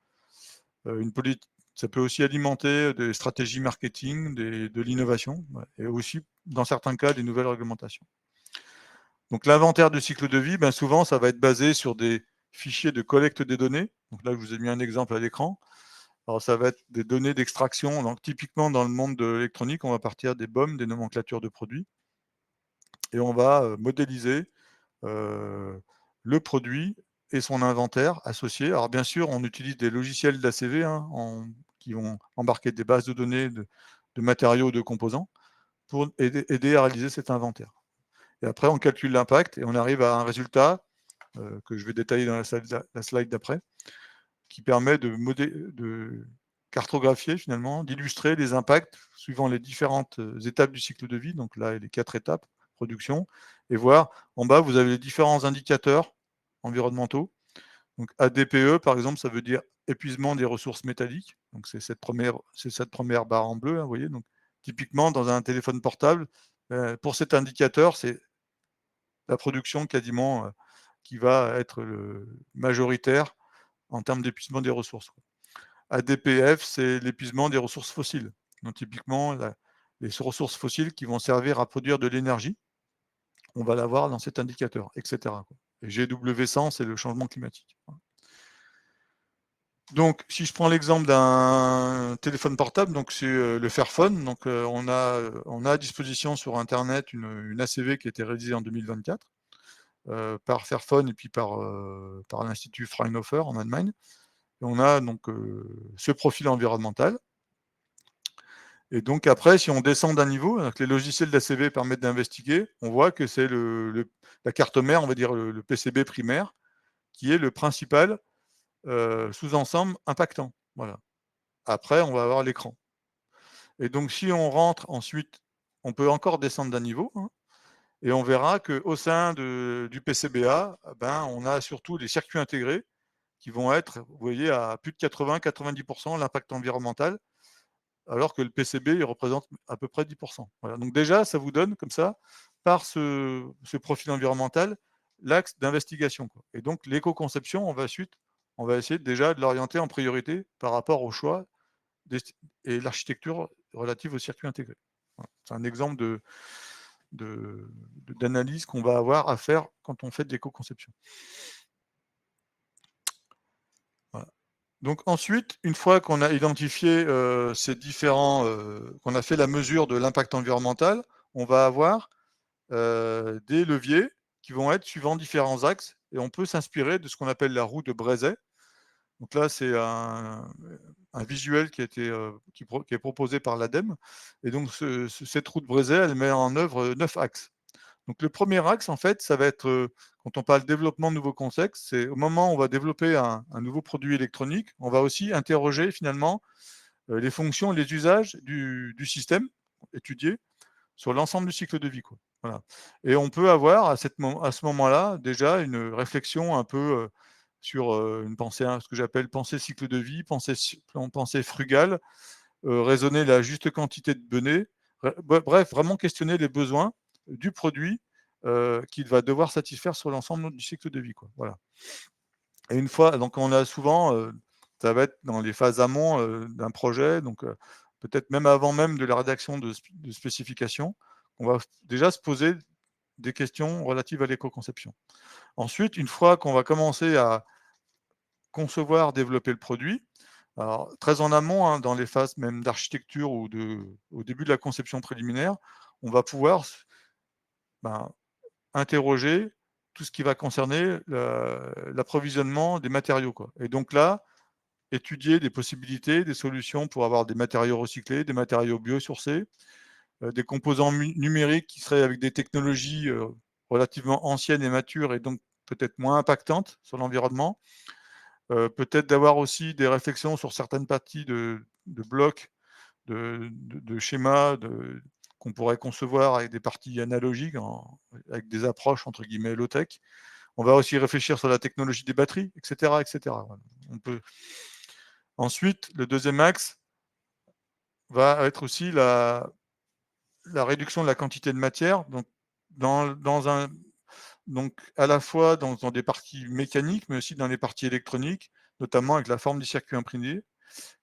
Ça peut aussi alimenter des stratégies marketing, de l'innovation, et aussi, dans certains cas, des nouvelles réglementations. Donc l'inventaire du cycle de vie, souvent, ça va être basé sur des fichiers de collecte des données. Donc là, je vous ai mis un exemple à l'écran. Alors ça va être des données d'extraction. Donc typiquement, dans le monde de l'électronique, on va partir des BOM, des nomenclatures de produits, et on va modéliser le produit et son inventaire associé. Alors bien sûr, on utilise des logiciels d'ACV qui vont embarquer des bases de données de matériaux, de composants, pour aider à réaliser cet inventaire. Et après, on calcule l'impact et on arrive à un résultat que je vais détailler dans la slide d'après, qui permet de cartographier finalement, d'illustrer les impacts suivant les différentes étapes du cycle de vie. Donc là, les 4 étapes, production, et voir en bas, vous avez les différents indicateurs environnementaux. Donc ADPE, par exemple, ça veut dire épuisement des ressources métalliques. Donc c'est cette première barre en bleu, hein, vous voyez. Donc typiquement, dans un téléphone portable, pour cet indicateur, c'est la production quasiment qui va être majoritaire en termes d'épuisement des ressources. ADPF, c'est l'épuisement des ressources fossiles. Donc typiquement, les ressources fossiles qui vont servir à produire de l'énergie, on va l'avoir dans cet indicateur, etc. Et GW100, c'est le changement climatique. Donc, si je prends l'exemple d'un téléphone portable, donc c'est le Fairphone. Donc, on a à disposition sur Internet une ACV qui a été réalisée en 2024 par Fairphone et puis par l'Institut Fraunhofer en Allemagne. Et on a donc ce profil environnemental. Et donc après, si on descend d'un niveau, donc les logiciels d'ACV permettent d'investiguer, on voit que c'est la carte mère, on va dire le PCB primaire, qui est le principal sous-ensemble impactant. Voilà. Après, on va avoir l'écran. Et donc, si on rentre ensuite, on peut encore descendre d'un niveau, hein, et on verra qu'au sein du PCBA, ben, on a surtout les circuits intégrés qui vont être, vous voyez, à plus de 80-90% l'impact environnemental, alors que le PCB, il représente à peu près 10%. Voilà. Donc déjà, ça vous donne comme ça, par ce profil environnemental, l'axe d'investigation. Et donc, l'éco-conception, on va essayer déjà de l'orienter en priorité par rapport au choix et l'architecture relative aux circuits intégrés. Voilà. C'est un exemple d'analyse qu'on va avoir à faire quand on fait de l'éco-conception. Voilà. Donc ensuite, une fois qu'on a identifié ces différents, qu'on a fait la mesure de l'impact environnemental, on va avoir des leviers qui vont être suivant différents axes, et on peut s'inspirer de ce qu'on appelle la roue de Brézet. Donc là, c'est un visuel qui est proposé par l'ADEME. Et donc, cette roue de Brézet, elle met en œuvre 9 axes. Donc, le premier axe, en fait, ça va être, quand on parle développement de nouveaux concepts, c'est au moment où on va développer un nouveau produit électronique, on va aussi interroger finalement les fonctions, les usages du système étudié sur l'ensemble du cycle de vie. Quoi. Voilà. Et on peut avoir à ce moment-là déjà une réflexion un peu sur une pensée, ce que j'appelle pensée cycle de vie, pensée frugale, raisonner la juste quantité de données, bref, vraiment questionner les besoins du produit qu'il va devoir satisfaire sur l'ensemble du cycle de vie. Quoi. Voilà. Et une fois, donc on a souvent, ça va être dans les phases amont d'un projet, donc peut-être même avant même de la rédaction de spécifications, on va déjà se poser des questions relatives à l'éco-conception. Ensuite, une fois qu'on va commencer à concevoir, développer le produit, alors très en amont, hein, dans les phases même d'architecture ou au début de la conception préliminaire, on va pouvoir interroger tout ce qui va concerner l'approvisionnement des matériaux. Quoi. Et donc là, étudier des possibilités, des solutions pour avoir des matériaux recyclés, des matériaux biosourcés, des composants numériques qui seraient avec des technologies relativement anciennes et matures et donc peut-être moins impactantes sur l'environnement. Peut-être d'avoir aussi des réflexions sur certaines parties de blocs, de schémas qu'on pourrait concevoir avec des parties analogiques, avec des approches entre guillemets low-tech. On va aussi réfléchir sur la technologie des batteries, etc. etc. On peut... Ensuite, le deuxième axe va être aussi la réduction de la quantité de matière, donc, donc à la fois dans des parties mécaniques, mais aussi dans les parties électroniques, notamment avec la forme des circuits imprimés.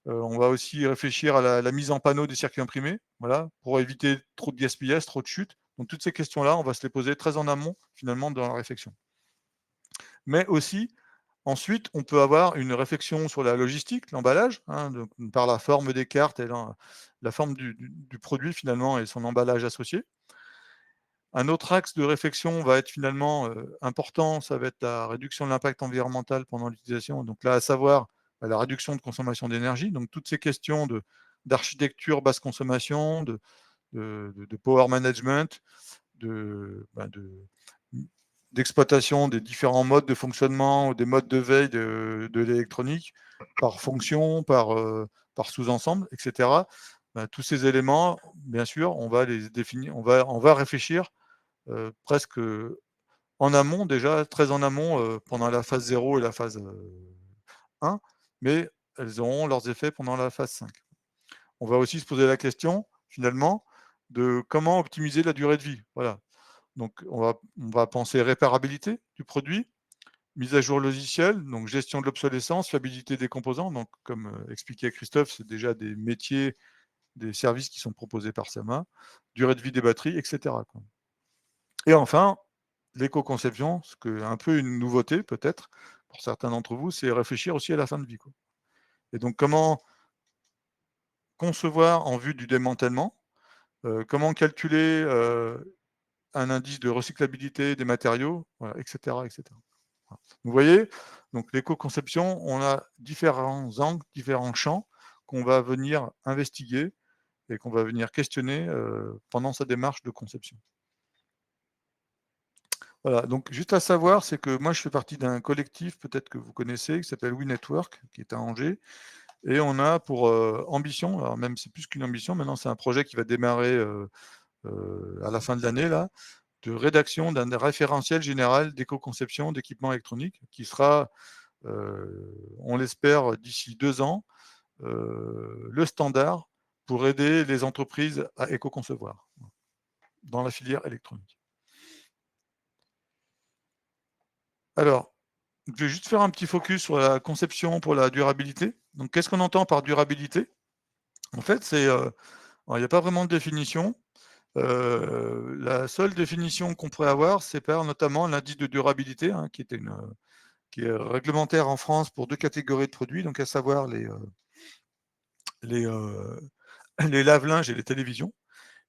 On va aussi réfléchir à la mise en panneau des circuits imprimés, voilà, pour éviter trop de gaspillage, trop de chute. Donc toutes ces questions-là, on va se les poser très en amont, finalement, dans la réflexion. Mais aussi, ensuite, on peut avoir une réflexion sur la logistique, l'emballage, hein, par la forme des cartes et la forme du produit, finalement, et son emballage associé. Un autre axe de réflexion va être finalement important, ça va être la réduction de l'impact environnemental pendant l'utilisation. Donc là, à savoir la réduction de consommation d'énergie. Donc toutes ces questions d'architecture basse consommation, de power management, d'exploitation des différents modes de fonctionnement ou des modes de veille de l'électronique par fonction, par sous-ensemble, etc. Ben, tous ces éléments, bien sûr, on va les définir, on va réfléchir presque en amont, déjà très en amont pendant la phase 0 et la phase 1, mais elles auront leurs effets pendant la phase 5. On va aussi se poser la question, finalement, de comment optimiser la durée de vie. Voilà. Donc, on va penser réparabilité du produit, mise à jour logicielle, donc gestion de l'obsolescence, fiabilité des composants. Donc, comme expliquait Christophe, c'est déjà des métiers, des services qui sont proposés par SAMA, durée de vie des batteries, etc. Et enfin, l'éco-conception, ce que un peu une nouveauté peut-être pour certains d'entre vous, c'est réfléchir aussi à la fin de vie. Et donc, comment concevoir en vue du démantèlement, comment calculer un indice de recyclabilité des matériaux, voilà, etc., etc. Voilà. Vous voyez, donc l'éco-conception, on a différents angles, différents champs qu'on va venir investiguer et qu'on va venir questionner pendant sa démarche de conception. Voilà, donc juste à savoir, c'est que moi je fais partie d'un collectif, peut-être que vous connaissez, qui s'appelle We Network, qui est à Angers, et on a pour ambition, alors même c'est plus qu'une ambition, maintenant c'est un projet qui va démarrer à la fin de l'année, là, de rédaction d'un référentiel général d'éco-conception d'équipements électroniques qui sera, on l'espère, d'ici 2 ans, le standard pour aider les entreprises à éco-concevoir dans la filière électronique. Alors, je vais juste faire un petit focus sur la conception pour la durabilité. Donc, qu'est-ce qu'on entend par durabilité? En fait, c'est, il n'y a pas vraiment de définition. La seule définition qu'on pourrait avoir, c'est par notamment l'indice de durabilité, hein, qui est réglementaire en France pour 2 catégories de produits, donc à savoir les, les lave-linges et les télévisions.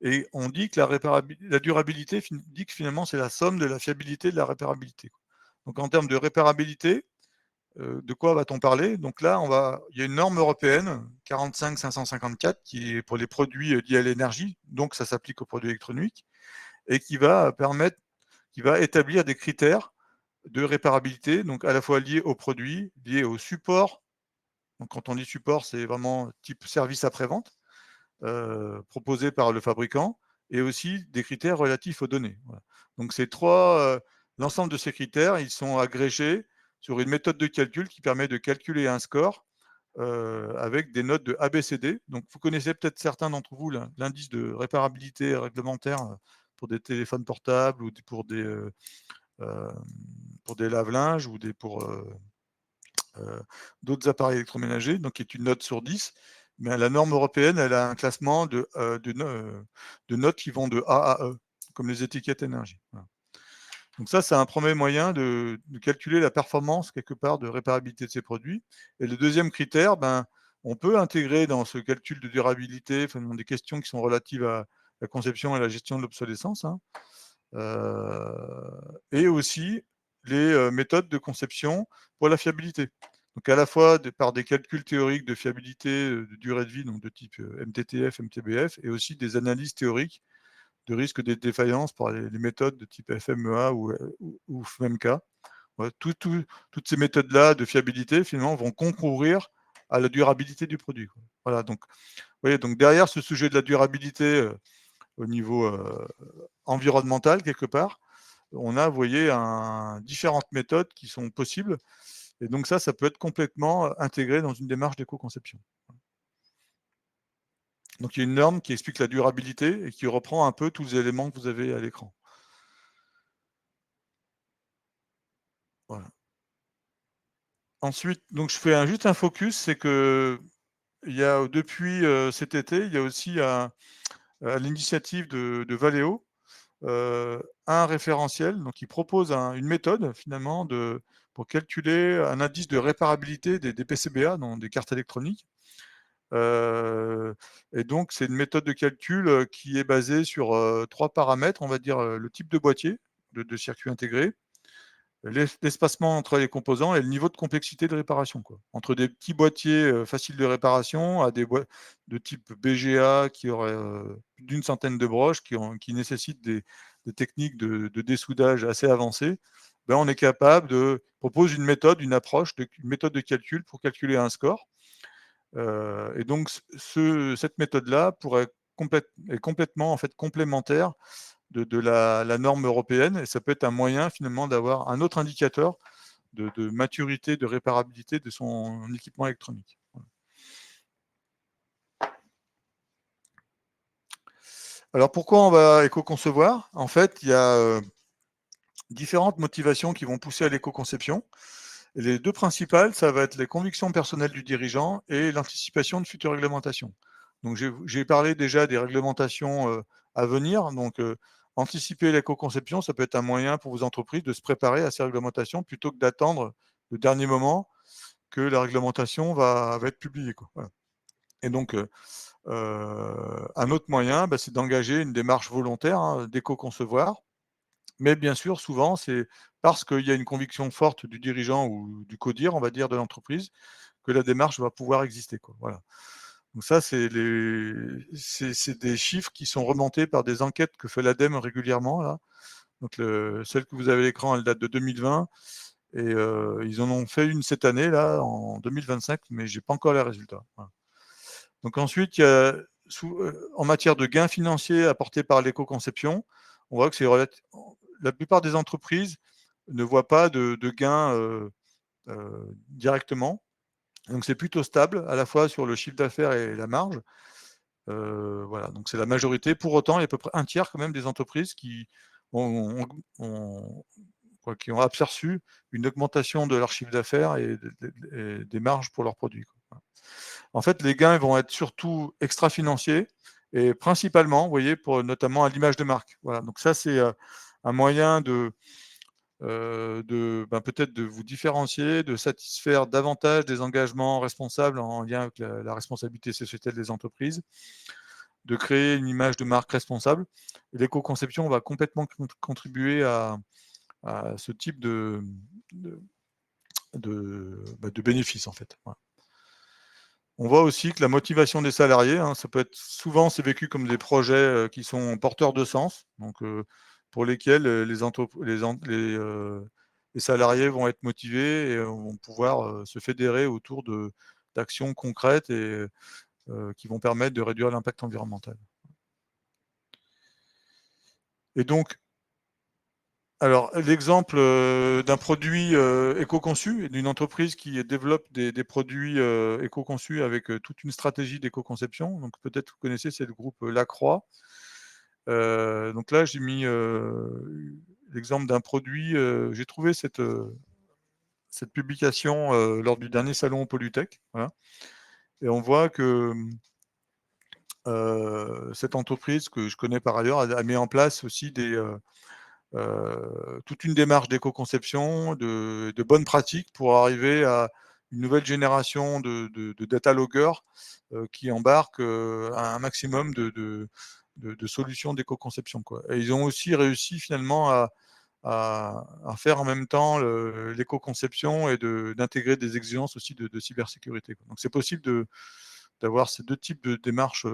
Et on dit que la durabilité dit que finalement, c'est la somme de la fiabilité et de la réparabilité. Donc en termes de réparabilité, de quoi va-t-on parler? Donc là, il y a une norme européenne, 45554, qui est pour les produits liés à l'énergie, donc ça s'applique aux produits électroniques, et qui va établir des critères de réparabilité, donc à la fois liés aux produits, liés au support. Donc quand on dit support, c'est vraiment type service après-vente, proposé par le fabricant, et aussi des critères relatifs aux données. Voilà. Donc l'ensemble de ces critères, ils sont agrégés sur une méthode de calcul qui permet de calculer un score avec des notes de ABCD. Donc vous connaissez peut-être certains d'entre vous l'indice de réparabilité réglementaire pour des téléphones portables ou pour des lave-linges ou pour d'autres appareils électroménagers, donc qui est une note sur 10. Mais la norme européenne, elle a un classement de notes qui vont de A à E, comme les étiquettes énergie. Voilà. Donc ça, c'est un premier moyen de calculer la performance, quelque part, de réparabilité de ces produits. Et le deuxième critère, on peut intégrer dans ce calcul de durabilité des questions qui sont relatives à la conception et la gestion de l'obsolescence, hein, et aussi les méthodes de conception pour la fiabilité. Donc à la fois par des calculs théoriques de fiabilité, de durée de vie, donc de type MTTF, MTBF, et aussi des analyses théoriques de risque de défaillance par les méthodes de type FMEA ou FMEMK. Ouais, toutes ces méthodes-là de fiabilité, finalement, vont concourir à la durabilité du produit. Voilà, donc, vous voyez, donc derrière ce sujet de la durabilité au niveau environnemental, quelque part, on a, vous voyez, différentes méthodes qui sont possibles. Et donc ça peut être complètement intégré dans une démarche d'éco-conception. Donc il y a une norme qui explique la durabilité et qui reprend un peu tous les éléments que vous avez à l'écran. Voilà. Ensuite, donc je fais juste un focus, c'est que depuis cet été, il y a aussi à l'initiative de Valeo un référentiel, donc il propose une méthode finalement pour calculer un indice de réparabilité des PCBA, dans des cartes électroniques. Et donc c'est une méthode de calcul qui est basée sur 3 paramètres, on va dire le type de boîtier de circuit intégré, l'espacement entre les composants et le niveau de complexité de réparation, quoi. Entre des petits boîtiers faciles de réparation à des boîtiers de type BGA qui auraient plus d'une centaine de broches, qui nécessitent des techniques de dessoudage assez avancées, ben, on est capable de proposer une méthode, une approche, une méthode de calcul pour calculer un score. Et donc, cette méthode-là est complètement en fait, complémentaire de la norme européenne, et ça peut être un moyen finalement d'avoir un autre indicateur de maturité, de réparabilité de son équipement électronique. Voilà. Alors pourquoi on va éco-concevoir? En fait, il y a différentes motivations qui vont pousser à l'éco-conception. Et les deux principales, ça va être les convictions personnelles du dirigeant et l'anticipation de futures réglementations. Donc j'ai parlé déjà des réglementations à venir. Donc anticiper l'éco-conception, ça peut être un moyen pour vos entreprises de se préparer à ces réglementations plutôt que d'attendre le dernier moment que la réglementation va être publiée, quoi. Voilà. Et donc un autre moyen, bah, c'est d'engager une démarche volontaire, hein, d'éco-concevoir. Mais bien sûr, souvent, c'est parce qu'il y a une conviction forte du dirigeant ou du codir, on va dire, de l'entreprise, que la démarche va pouvoir exister, quoi. Voilà. Donc ça, c'est des chiffres qui sont remontés par des enquêtes que fait l'ADEME régulièrement, là. Donc celle que vous avez à l'écran, elle date de 2020, et ils en ont fait une cette année, là, en 2025, mais j'ai pas encore les résultats. Voilà. Donc ensuite, il y a, en matière de gains financiers apportés par l'éco-conception, on voit que la plupart des entreprises ne voient pas de gains directement. Donc c'est plutôt stable, à la fois sur le chiffre d'affaires et la marge. Voilà, donc c'est la majorité. Pour autant, il y a à peu près un tiers quand même des entreprises qui ont aperçu une augmentation de leur chiffre d'affaires et des marges pour leurs produits, quoi. En fait, les gains vont être surtout extra-financiers et principalement, vous voyez, notamment à l'image de marque. Voilà, donc ça, c'est un moyen peut-être de vous différencier, de satisfaire davantage des engagements responsables en lien avec la responsabilité sociétale des entreprises, de créer une image de marque responsable. L'éco-conception va complètement contribuer à ce type de bénéfices, en fait. Voilà. On voit aussi que la motivation des salariés, hein, souvent c'est vécu comme des projets qui sont porteurs de sens, donc pour lesquels les salariés vont être motivés et vont pouvoir se fédérer autour d'actions concrètes et qui vont permettre de réduire l'impact environnemental. Et donc, alors, l'exemple d'un produit éco-conçu et d'une entreprise qui développe des produits éco-conçus avec toute une stratégie d'éco-conception. Donc, peut-être vous connaissez, c'est le groupe Lacroix. Donc là, j'ai mis l'exemple d'un produit. J'ai trouvé cette publication lors du dernier salon Polytech. Voilà. Et on voit que cette entreprise, que je connais par ailleurs, a mis en place aussi toute une démarche d'éco-conception, de bonnes pratiques pour arriver à une nouvelle génération de data loggers qui embarquent un maximum de solutions d'éco-conception, quoi. Et ils ont aussi réussi finalement à faire en même temps l'éco-conception et d'intégrer des exigences aussi de cybersécurité, quoi. Donc c'est possible d'avoir ces deux types de démarches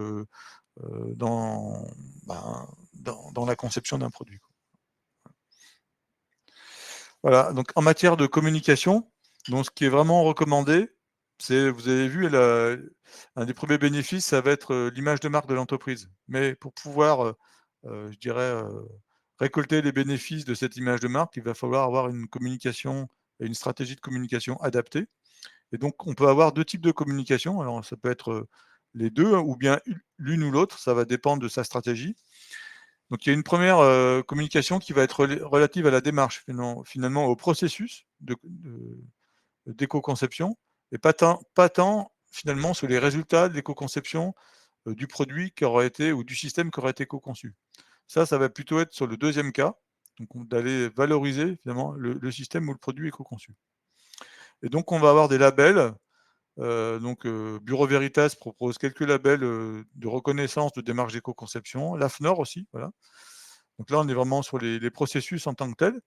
dans la conception d'un produit, quoi. Voilà, donc en matière de communication, donc ce qui est vraiment recommandé, c'est, vous avez vu, un des premiers bénéfices, ça va être l'image de marque de l'entreprise. Mais pour pouvoir, je dirais, récolter les bénéfices de cette image de marque, il va falloir avoir une communication et une stratégie de communication adaptée. Et donc, on peut avoir deux types de communication. Alors, ça peut être les deux, ou bien l'une ou l'autre, ça va dépendre de sa stratégie. Donc, il y a une première communication qui va être relative à la démarche, finalement au processus d'éco-conception, et pas tant finalement sur les résultats de l'éco-conception du produit qui aura été, ou du système qui aura été éco-conçu. Ça va plutôt être sur le deuxième cas, donc d'aller valoriser finalement le système ou le produit éco-conçu. Et donc, on va avoir des labels. Bureau Veritas propose quelques labels de reconnaissance de démarche d'éco-conception, l'AFNOR aussi, voilà. Donc là, on est vraiment sur les processus en tant que tels,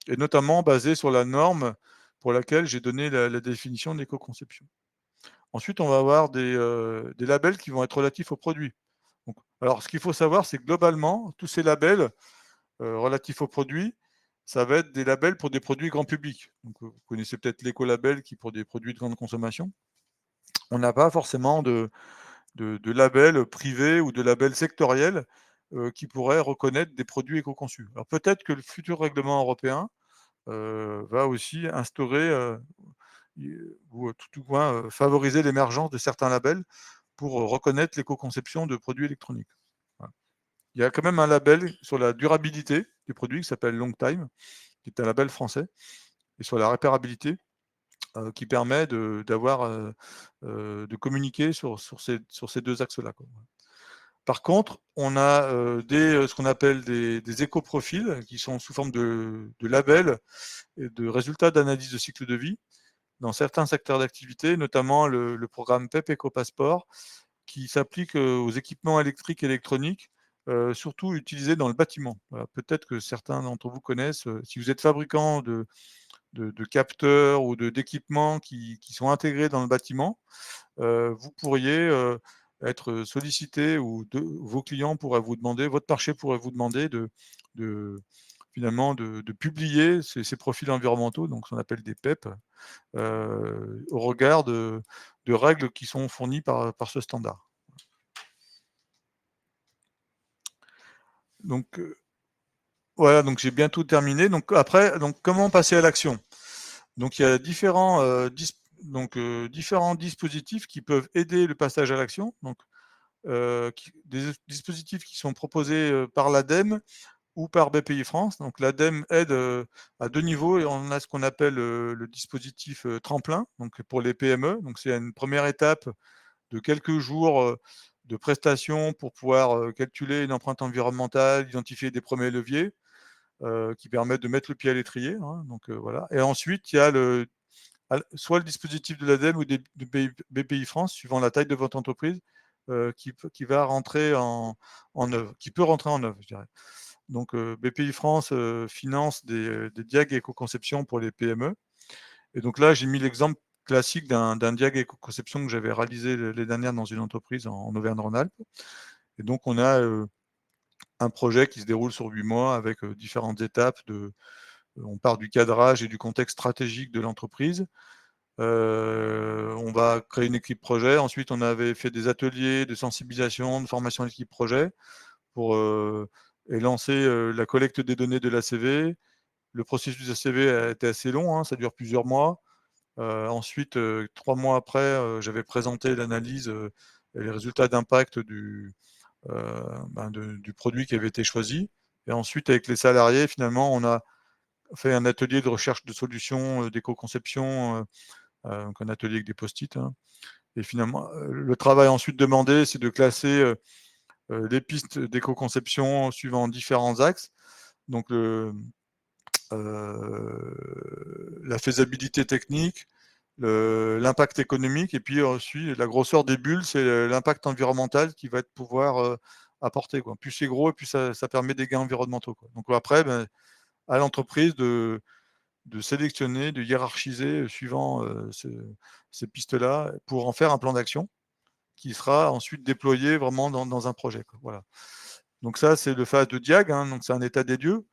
et notamment basé sur la norme pour laquelle j'ai donné la définition d'éco-conception. Ensuite, on va avoir des labels qui vont être relatifs aux produits. Donc, alors, ce qu'il faut savoir, c'est que globalement, tous ces labels relatifs aux produits, ça va être des labels pour des produits grand public. Donc, vous connaissez peut-être l'écolabel qui est pour des produits de grande consommation. On n'a pas forcément de labels privés ou de labels sectoriels qui pourraient reconnaître des produits éco-conçus. Alors peut-être que le futur règlement européen va aussi instaurer ou tout au moins favoriser l'émergence de certains labels pour reconnaître l'éco-conception de produits électroniques. Voilà. Il y a quand même un label sur la durabilité des produits qui s'appelle Long Time, qui est un label français, et sur la réparabilité, qui permet de communiquer sur ces deux axes-là. Par contre, on a ce qu'on appelle des éco-profils qui sont sous forme de labels et de résultats d'analyse de cycle de vie dans certains secteurs d'activité, notamment le programme PEP Éco-Passeport, qui s'applique aux équipements électriques et électroniques, surtout utilisés dans le bâtiment. Voilà, peut-être que certains d'entre vous connaissent, si vous êtes fabricant de capteurs ou d'équipements qui sont intégrés dans le bâtiment, vous pourriez être sollicité ou vos clients pourraient vous demander, votre marché pourrait vous demander finalement de publier ces profils environnementaux, donc ce qu'on appelle des PEP, au regard de règles qui sont fournies par ce standard. Donc voilà, donc j'ai bientôt terminé. Donc après, comment passer à l'action? Donc il y a différents dispositifs qui peuvent aider le passage à l'action. Donc des dispositifs qui sont proposés par l'ADEME ou par BPI-France. Donc l'ADEME aide à deux niveaux, et on a ce qu'on appelle le dispositif tremplin, donc pour les PME. Donc c'est une première étape de quelques jours de prestations pour pouvoir calculer une empreinte environnementale, identifier des premiers leviers qui permettent de mettre le pied à l'étrier. Hein. Donc voilà. Et ensuite, il y a soit le dispositif de l'ADEME ou de BPI France, suivant la taille de votre entreprise, qui va rentrer en œuvre, qui peut rentrer en œuvre, je dirais. Donc BPI France finance des diag éco-conception pour les PME. Et donc là, j'ai mis l'exemple classique d'un diag éco-conception que j'avais réalisé l'année dernière dans une entreprise en Auvergne-Rhône-Alpes. Et donc on a un projet qui se déroule sur 8 mois avec différentes étapes. On part du cadrage et du contexte stratégique de l'entreprise. On va créer une équipe projet. Ensuite, on avait fait des ateliers de sensibilisation, de formation d'équipe projet pour lancer la collecte des données de l'ACV. Le processus ACV a été assez long, hein, ça dure plusieurs mois. Ensuite, 3 mois après, j'avais présenté l'analyse et les résultats d'impact du produit qui avait été choisi. Et ensuite, avec les salariés, finalement, on a fait un atelier de recherche de solutions d'éco-conception, donc un atelier avec des post-it. Hein. Et finalement, le travail ensuite demandé, c'est de classer les pistes d'éco-conception suivant différents axes. Donc, la faisabilité technique, l'impact économique, et puis ensuite, la grosseur des bulles, c'est l'impact environnemental qui va être pouvoir apporter. Quoi. Plus c'est gros, plus ça permet des gains environnementaux. Quoi. Donc après, à l'entreprise de sélectionner, de hiérarchiser suivant ces pistes-là pour en faire un plan d'action qui sera ensuite déployé vraiment dans un projet. Quoi. Voilà. Donc ça, c'est le phase de diag, hein, donc c'est un état des lieux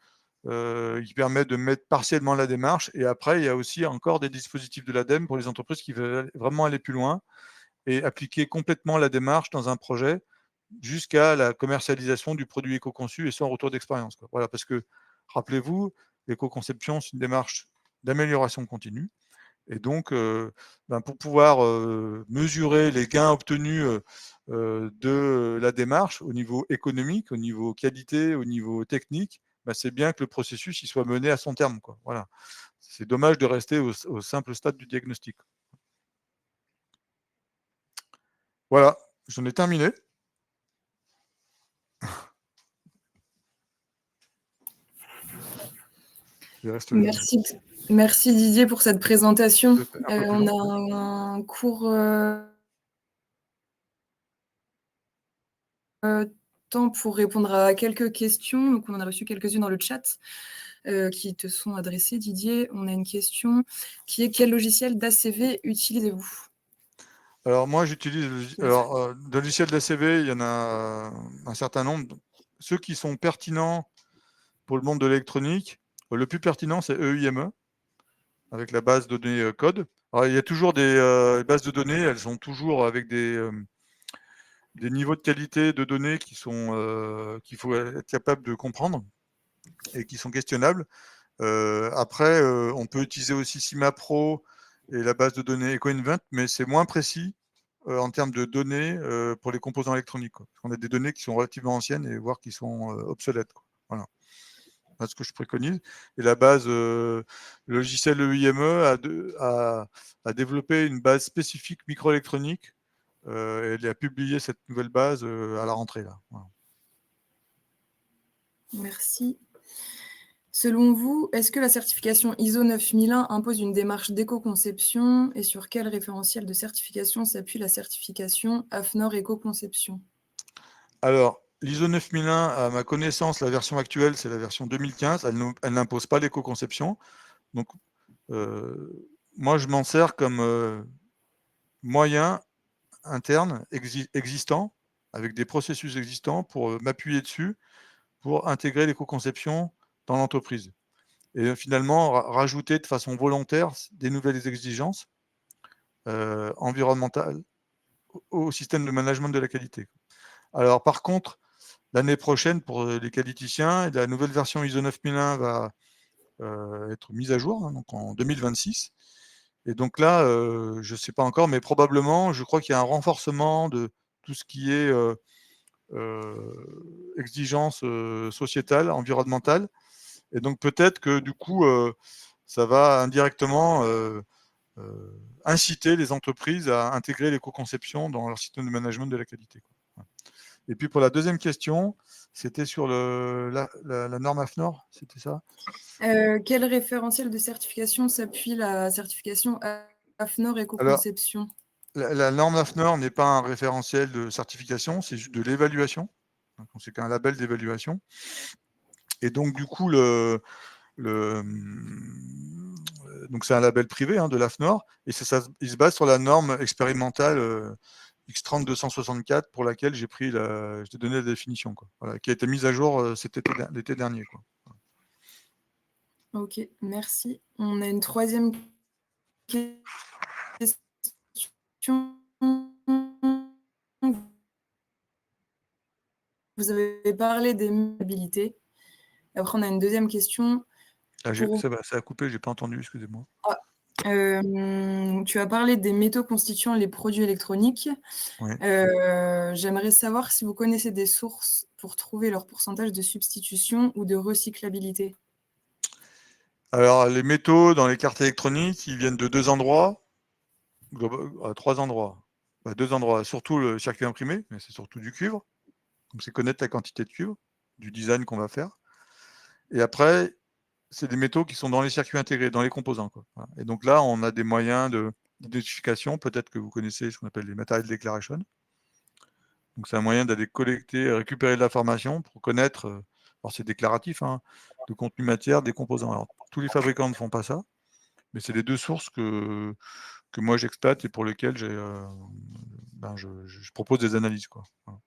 qui permet de mettre partiellement la démarche. Et après, il y a aussi encore des dispositifs de l'ADEME pour les entreprises qui veulent vraiment aller plus loin et appliquer complètement la démarche dans un projet jusqu'à la commercialisation du produit éco-conçu et sans retour d'expérience. Quoi. Voilà, parce que, rappelez-vous, l'éco-conception, c'est une démarche d'amélioration continue. Et donc, pour pouvoir mesurer les gains obtenus de la démarche au niveau économique, au niveau qualité, au niveau technique, c'est bien que le processus il soit mené à son terme. Quoi. Voilà. C'est dommage de rester au simple stade du diagnostic. Voilà, j'en ai terminé. Merci Didier pour cette présentation. On a un court temps pour répondre à quelques questions. Donc, on en a reçu quelques-unes dans le chat qui te sont adressées, Didier. On a une question qui est: quel logiciel d'ACV utilisez-vous? Alors moi, j'utilise de logiciels d'ACV, il y en a un certain nombre. Ceux qui sont pertinents pour le monde de l'électronique, le plus pertinent, c'est EIME, avec la base de données code. Alors, il y a toujours des bases de données, elles sont toujours avec des niveaux de qualité de données qu'il faut être capable de comprendre et qui sont questionnables. Après, on peut utiliser aussi CIMAPRO et la base de données EcoInvent, mais c'est moins précis en termes de données pour les composants électroniques. Quoi. Parce qu'on a des données qui sont relativement anciennes et voire qui sont obsolètes. Quoi. Voilà. C'est ce que je préconise. Et la base logiciel EIME a développé une base spécifique microélectronique et elle a publié cette nouvelle base à la rentrée. Là. Voilà. Merci. Selon vous, est-ce que la certification ISO 9001 impose une démarche d'éco-conception et sur quel référentiel de certification s'appuie la certification AFNOR Éco-Conception? Alors, l'ISO 9001, à ma connaissance, la version actuelle, c'est la version 2015. Elle n'impose pas l'éco-conception. Donc, moi, je m'en sers comme moyen interne existant, avec des processus existants pour m'appuyer dessus, pour intégrer l'éco-conception dans l'entreprise. Et finalement, rajouter de façon volontaire des nouvelles exigences environnementales au système de management de la qualité. Alors, par contre, l'année prochaine, pour les qualiticiens, la nouvelle version ISO 9001 va être mise à jour, hein, donc en 2026. Et donc là, je ne sais pas encore, mais probablement, je crois qu'il y a un renforcement de tout ce qui est exigence sociétale, environnementale. Et donc peut-être que du coup, ça va indirectement inciter les entreprises à intégrer l'éco-conception dans leur système de management de la qualité. Quoi. Et puis pour la deuxième question, c'était sur la norme AFNOR, c'était ça? Quel référentiel de certification s'appuie la certification AFNOR Éco-Conception? La norme AFNOR n'est pas un référentiel de certification, c'est juste de l'évaluation. C'est qu'un label d'évaluation. Et donc, du coup, donc c'est un label privé hein, de l'AFNOR, et il se base sur la norme expérimentale X30264 pour laquelle je t'ai donné la définition, quoi. Voilà, qui a été mise à jour l'été dernier. Quoi. Ok, merci. On a une troisième question. Vous avez parlé des mobilités. Après, on a une deuxième question. Ça a coupé, j'ai pas entendu, excusez-moi. Tu as parlé des métaux constituant les produits électroniques. Oui. J'aimerais savoir si vous connaissez des sources pour trouver leur pourcentage de substitution ou de recyclabilité. Alors, les métaux dans les cartes électroniques, ils viennent de deux endroits, trois endroits. Deux endroits, surtout le circuit imprimé, mais c'est surtout du cuivre. Donc, c'est connaître la quantité de cuivre, du design qu'on va faire. Et après, c'est des métaux qui sont dans les circuits intégrés, dans les composants. Quoi. Voilà. Et donc là, on a des moyens d'identification. Peut-être que vous connaissez ce qu'on appelle les material declaration. Donc, c'est un moyen d'aller collecter, récupérer de l'information pour connaître, alors c'est déclaratif, hein, de contenu matière des composants. Alors, tous les fabricants ne font pas ça, mais c'est les deux sources que moi j'exploite et pour lesquelles je propose des analyses. Quoi. Voilà.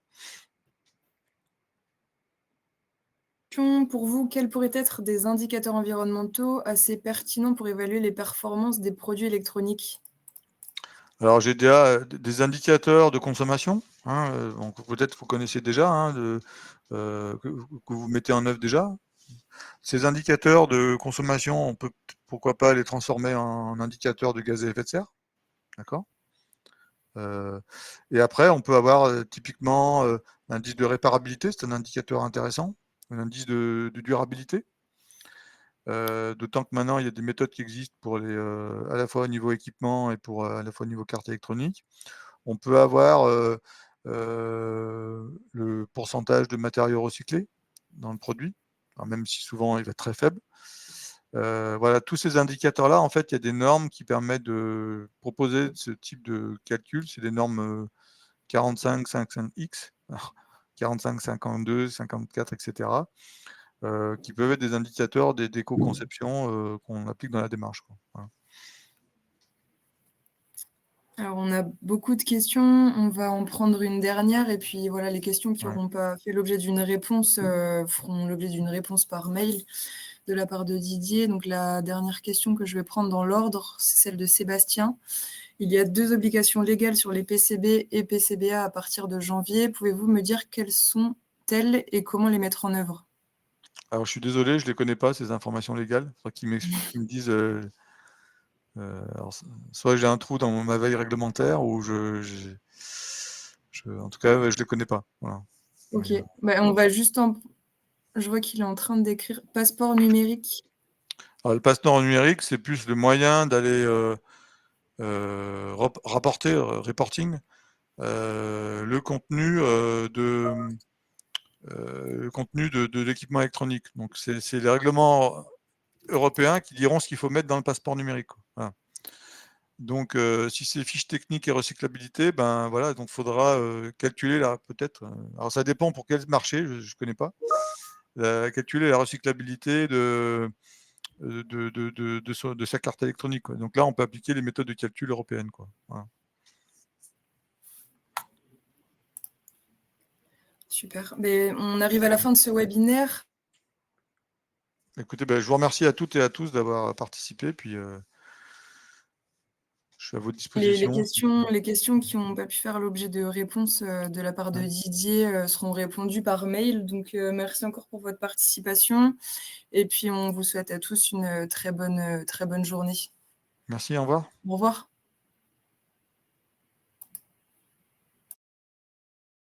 Pour vous, quels pourraient être des indicateurs environnementaux assez pertinents pour évaluer les performances des produits électroniques? Alors, j'ai déjà des indicateurs de consommation. Hein, donc peut-être vous connaissez déjà, hein, que vous mettez en œuvre déjà. Ces indicateurs de consommation, on peut pourquoi pas les transformer en indicateurs de gaz à effet de serre. D'accord. Et après, on peut avoir typiquement l'indice de réparabilité, c'est un indicateur intéressant, un indice de durabilité. D'autant que maintenant, il y a des méthodes qui existent pour à la fois au niveau équipement et pour à la fois au niveau carte électronique. On peut avoir le pourcentage de matériaux recyclés dans le produit, alors même si souvent il va être très faible. Voilà, tous ces indicateurs-là, en fait, il y a des normes qui permettent de proposer ce type de calcul. C'est des normes 45, 55X, 45, 52, 54, etc., qui peuvent être des indicateurs d'éco-conception qu'on applique dans la démarche. Quoi. Voilà. Alors, on a beaucoup de questions. On va en prendre une dernière. Et puis, voilà, les questions qui Ouais. n'auront pas fait l'objet d'une réponse feront l'objet d'une réponse par mail de la part de Didier. Donc, la dernière question que je vais prendre dans l'ordre, c'est celle de Sébastien. Il y a 2 obligations légales sur les PCB et PCBA à partir de janvier. Pouvez-vous me dire quelles sont-elles et comment les mettre en œuvre? Alors, je suis désolé, je ne les connais pas, ces informations légales. Il faudrait qu'ils me disent. Alors, soit j'ai un trou dans ma veille réglementaire, ou en tout cas, je ne les connais pas. Voilà. Ok, on va juste Je vois qu'il est en train d'écrire passeport numérique. Alors, le passeport numérique, c'est plus le moyen d'aller rapporter, reporting, le contenu de l'équipement électronique. Donc, c'est les règlements européens qui diront ce qu'il faut mettre dans le passeport numérique. Voilà. Donc, si c'est fiches techniques et recyclabilité, ben voilà, donc faudra calculer là, peut-être. Alors, ça dépend pour quel marché, je ne connais pas. Calculer la recyclabilité de sa carte électronique, quoi. Donc là, on peut appliquer les méthodes de calcul européennes, quoi. Voilà. Super. Mais on arrive à la fin de ce webinaire. Écoutez, je vous remercie à toutes et à tous d'avoir participé, puis je suis à votre disposition. Les questions qui n'ont pas pu faire l'objet de réponses de la part de Didier seront répondues par mail. Donc, merci encore pour votre participation. Et puis, on vous souhaite à tous une très bonne journée. Merci, au revoir. Au revoir.